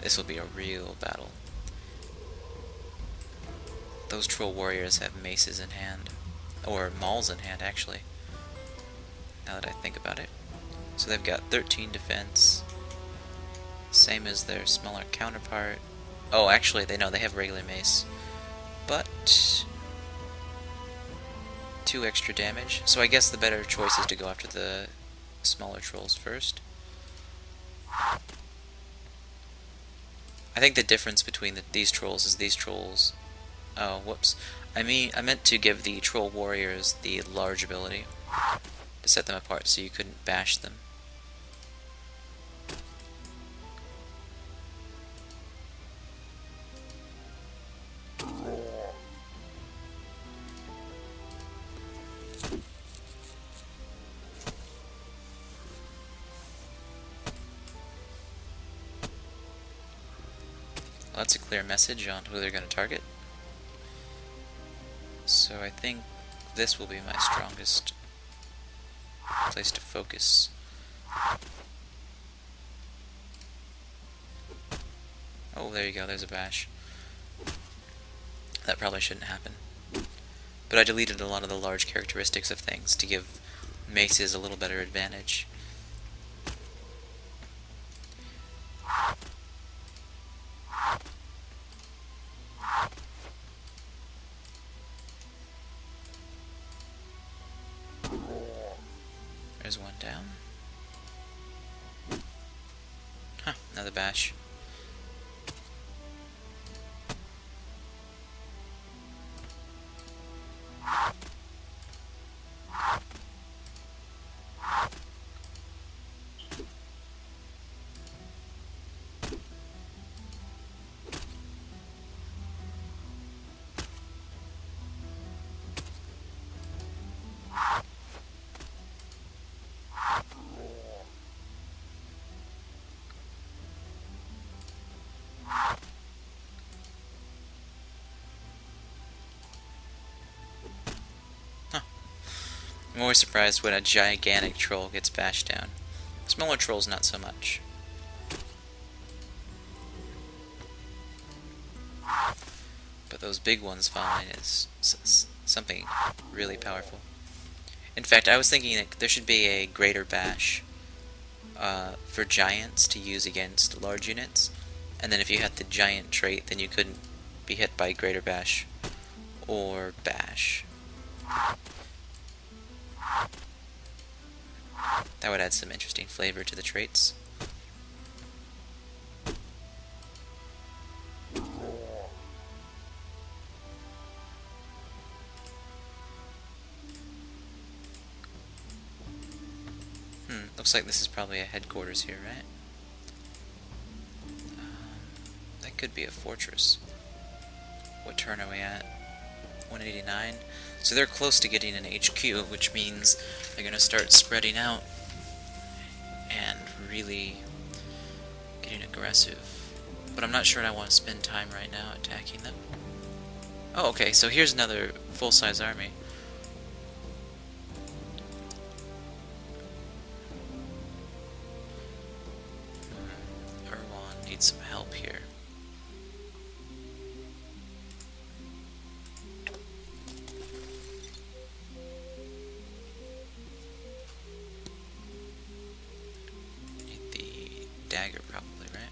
This will be a real battle. Those troll warriors have maces in hand. Or mauls in hand, actually. Now that I think about it. So they've got 13 defense. Same as their smaller counterpart. Oh, actually, they have regular mace. But 2 extra damage. So I guess the better choice is to go after the smaller trolls first. I think the difference between these trolls is these trolls... Oh, whoops. I meant to give the troll warriors the large ability to set them apart so you couldn't bash them. Well, that's a clear message on who they're going to target. So I think this will be my strongest place to focus. Oh, there you go, there's a bash. That probably shouldn't happen. But I deleted a lot of the large characteristics of things to give maces a little better advantage. There's one down. Huh, another bash. I'm always surprised when a gigantic troll gets bashed down. Smaller trolls, not so much. But those big ones falling is something really powerful. In fact, I was thinking that there should be a greater bash for giants to use against large units. And then if you had the giant trait, then you couldn't be hit by greater bash or bash. That would add some interesting flavor to the traits. Looks like this is probably a headquarters here, right? That could be a fortress. What turn are we at? 189. So they're close to getting an HQ, which means they're going to start spreading out and really getting aggressive. But I'm not sure I want to spend time right now attacking them. Oh, okay, so here's another full-size army. Erwan needs some help here. Dagger, probably, right?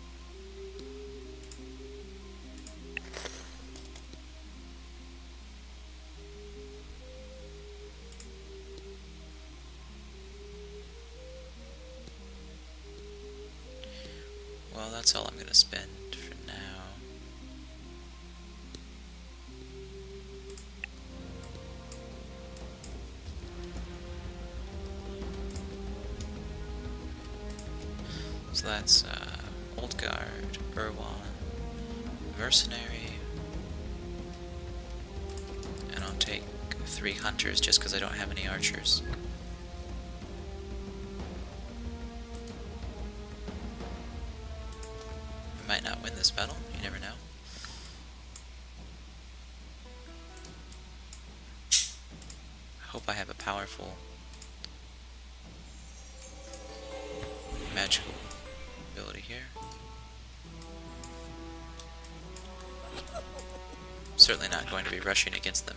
Well, that's all I'm going to spend for now. So that's Old Guard, Irwan, Mercenary, and I'll take 3 Hunters just because I don't have any Archers. I might not win this battle, you never know. I hope I have a powerful magical ability here. Certainly not going to be rushing against them.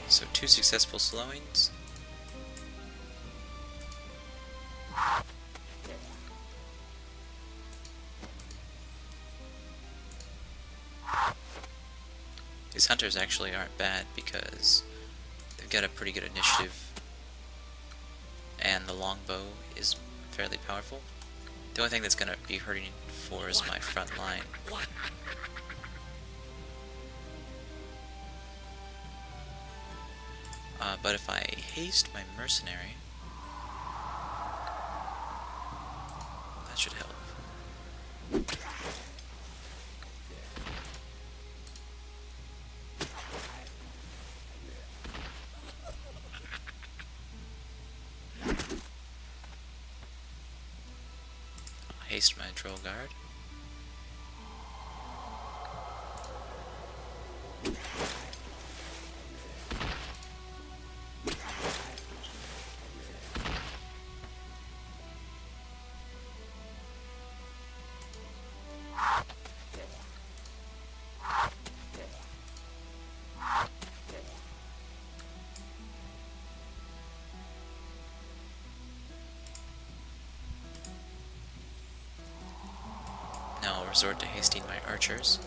So 2 successful slowings. These hunters actually aren't bad because they've got a pretty good initiative and the longbow is fairly powerful. The only thing that's going to be hurting for is my front line. But if I haste my mercenary, that should help. I'll haste my troll guard. Now I'll resort to hasting my archers.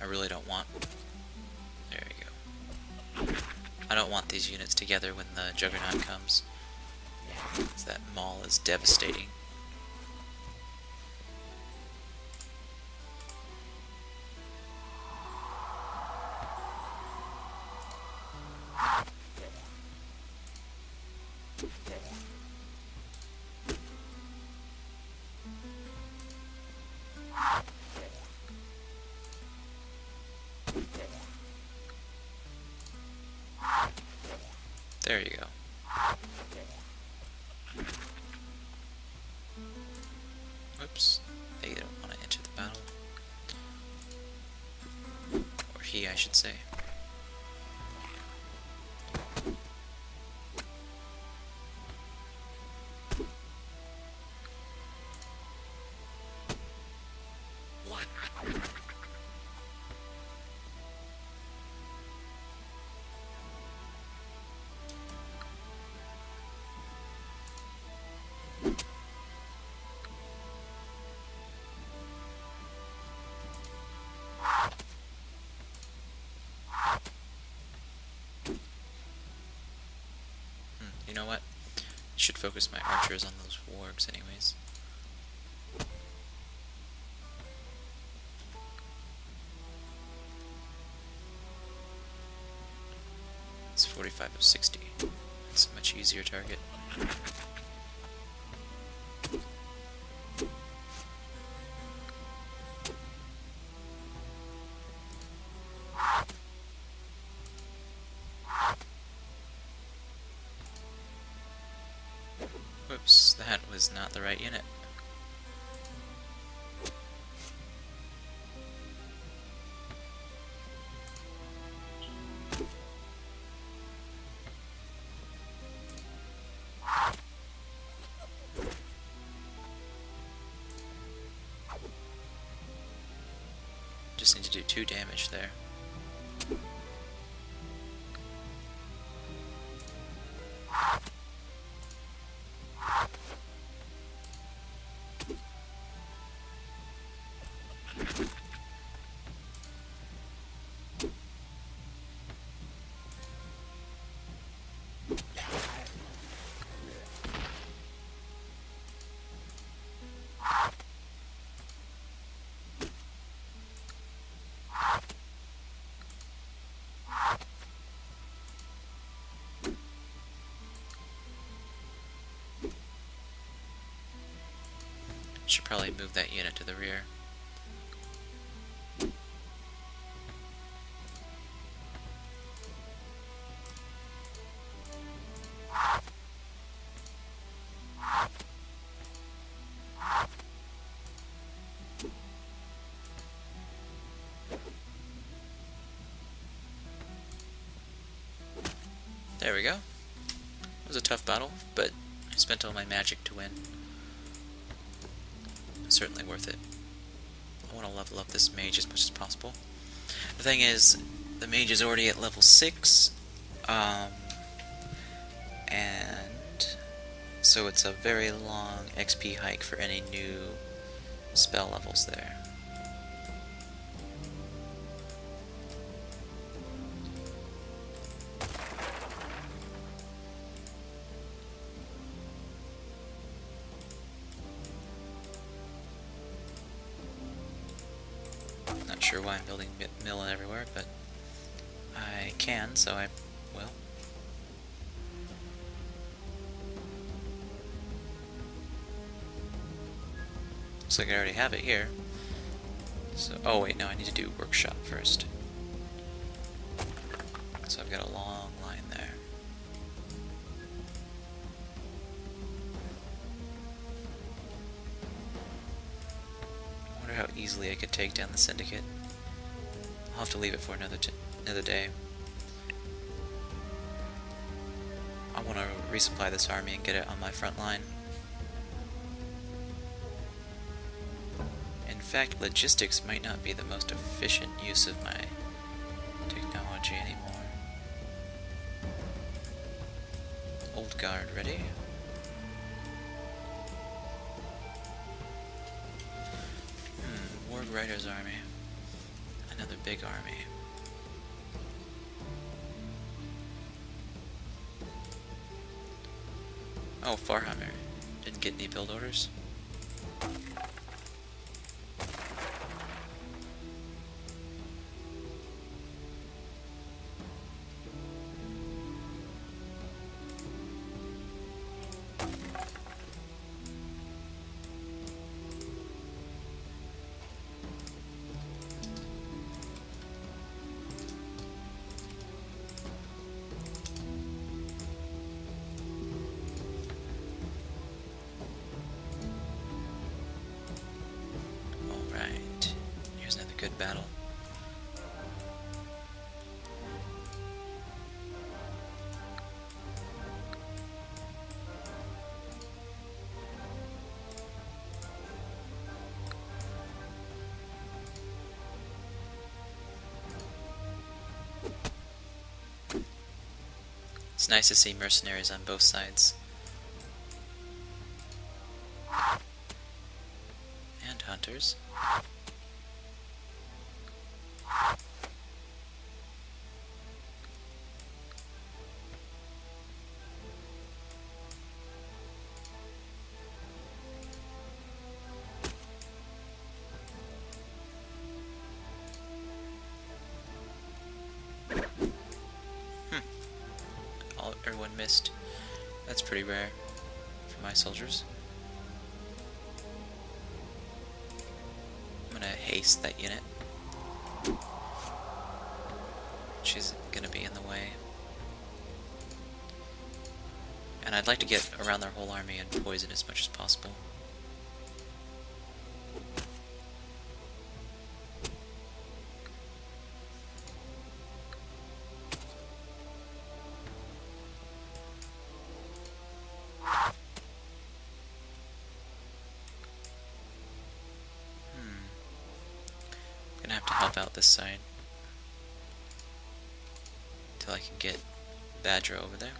I really don't want... There you go. I don't want these units together when the Juggernaut comes. That maul is devastating. There you go. Whoops. They don't want to enter the battle. Or he, I should say. You know what? I should focus my archers on those wargs anyways. It's 45 of 60. It's a much easier target. Whoops, that was not the right unit. Just need to do 2 damage there. Should probably move that unit to the rear. There we go. It was a tough battle, but I spent all my magic to win. Certainly worth it. I want to level up this mage as much as possible. The thing is, the mage is already at level 6, and so it's a very long XP hike for any new spell levels there. Not sure why I'm building mill everywhere, but I can, so I will. Looks like I already have it here. So, oh wait, no, I need to do workshop first. So I've got a long line there. I wonder how easily I could take down the syndicate. I'll have to leave it for another day. I want to resupply this army and get it on my front line. In fact, logistics might not be the most efficient use of my technology anymore. Old guard ready. Ward Rider's army. Another big army. Oh, Farhammer. Didn't get any build orders. Good battle. It's nice to see mercenaries on both sides. And hunters. Everyone missed. That's pretty rare for my soldiers. I'm gonna haste that unit, which is gonna be in the way. And I'd like to get around their whole army and poison as much as possible. Gonna have to help out this side until I can get Badger over there.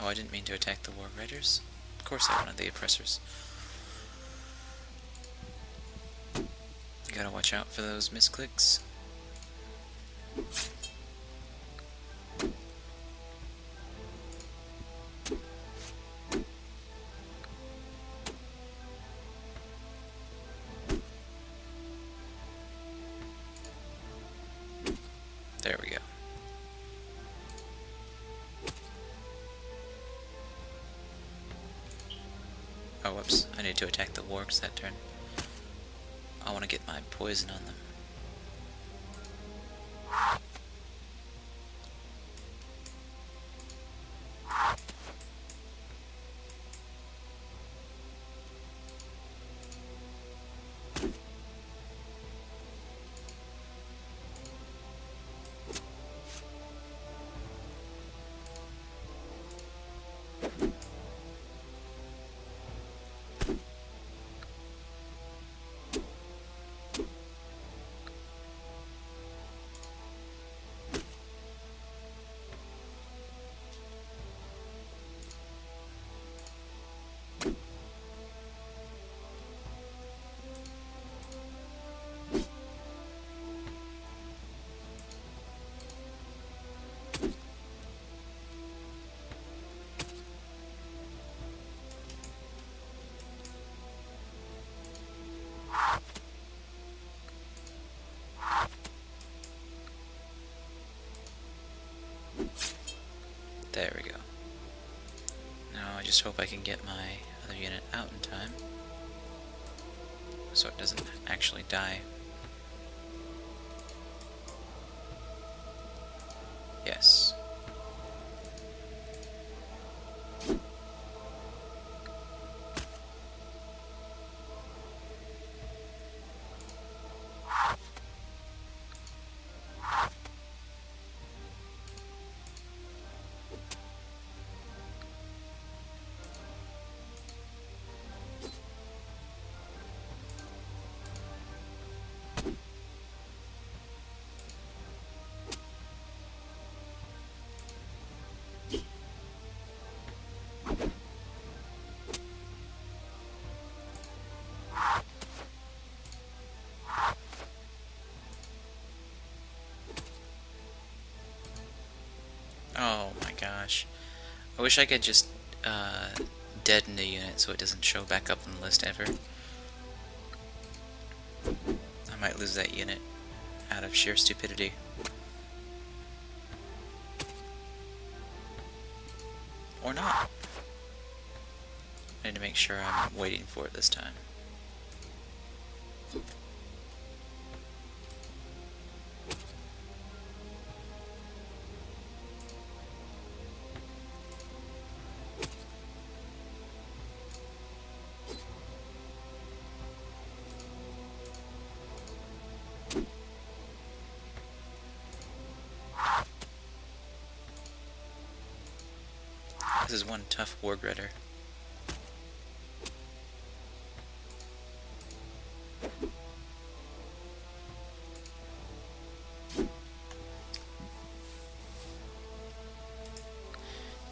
Oh, I didn't mean to attack the war riders. Of course I wanted the oppressors. Gotta watch out for those misclicks. There we go. Oh, whoops. I need to attack the wargs that turn. I want to get my poison on them. There we go. Now I just hope I can get my other unit out in time, so it doesn't actually die. Yes. Oh my gosh. I wish I could just deaden a unit so it doesn't show back up on the list ever. I might lose that unit out of sheer stupidity. Or not. I need to make sure I'm waiting for it this time. This is one tough warg rider.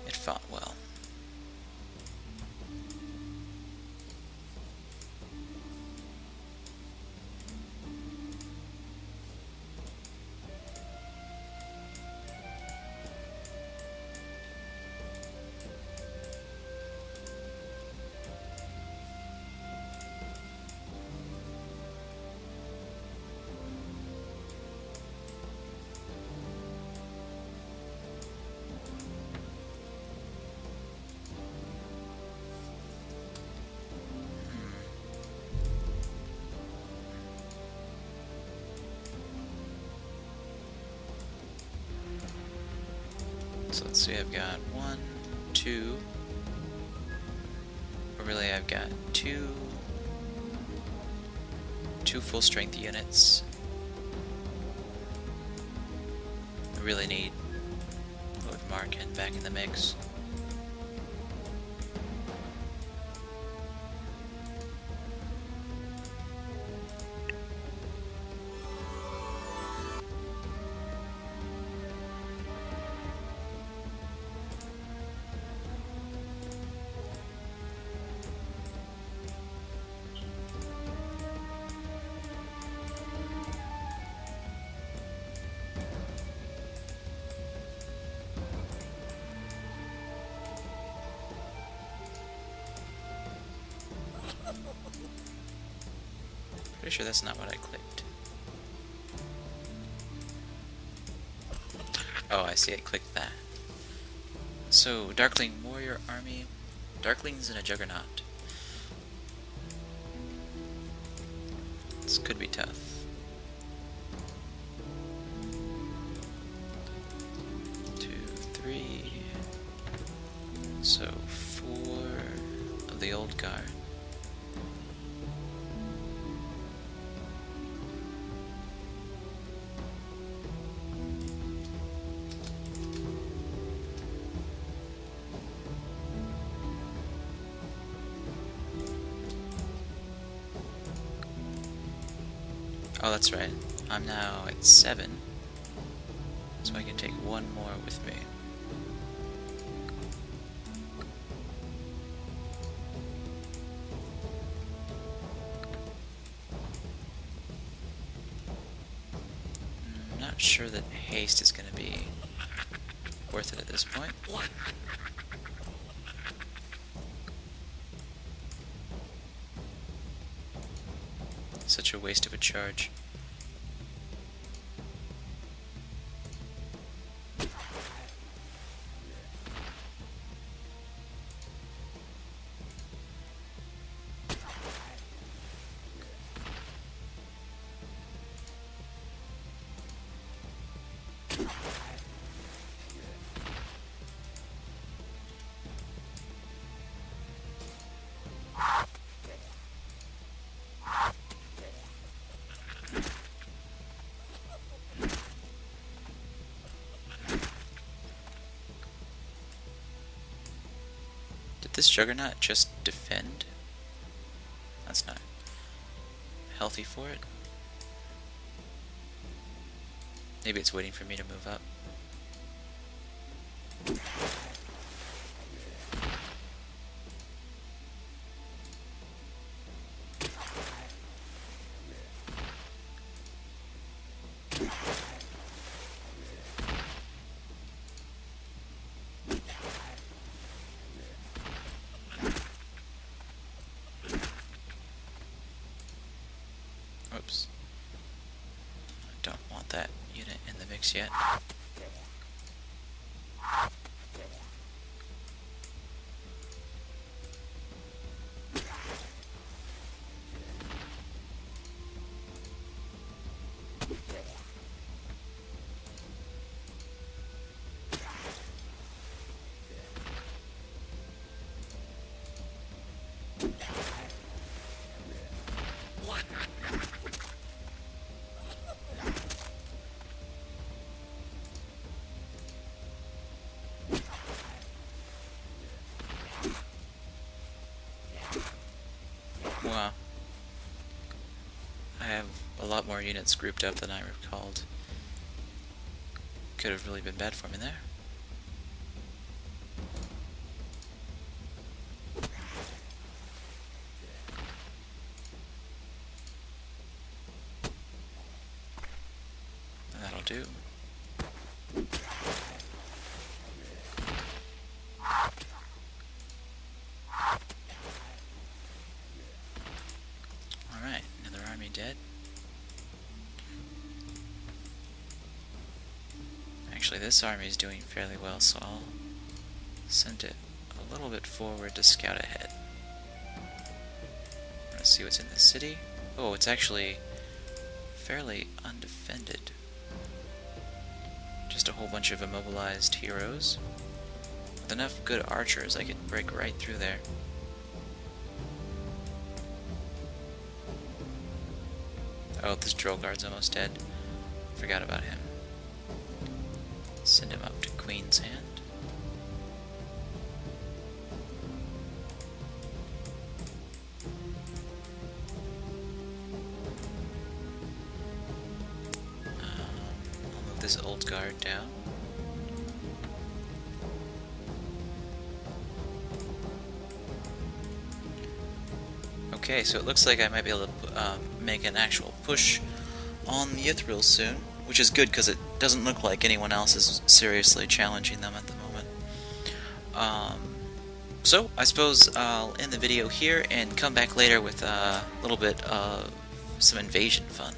It fought well. So let's see, I've got 1, 2, or really I've got two full strength units. I really need Lord Markin back in the mix. Pretty sure that's not what I clicked. Oh, I see, I clicked that. So, Darkling Warrior Army. Darklings and a Juggernaut. This could be tough. So, 4 of the old guard. Oh, that's right. I'm now at 7. So I can take 1 more with me. Not sure that haste is going to be worth it at this point. Such a waste of a charge. Did this Juggernaut just defend? That's not healthy for it. Maybe it's waiting for me to move up. Oops. I don't want that unit in the mix yet. Wow. I have a lot more units grouped up than I recalled. Could have really been bad for me there. That'll do. Alright, another army dead. Actually, this army is doing fairly well, so I'll send it a little bit forward to scout ahead. Let's see what's in the city. Oh, it's actually fairly undefended. Just a whole bunch of immobilized heroes. With enough good archers, I could break right through there. Oh, this troll guard's almost dead. Forgot about him. Send him up to Queen's Hand. I'll move this old guard down. Okay, so it looks like I might be able to make an actual push on the Yithril soon, which is good because it doesn't look like anyone else is seriously challenging them at the moment. So I suppose I'll end the video here and come back later with a little bit of some invasion fun.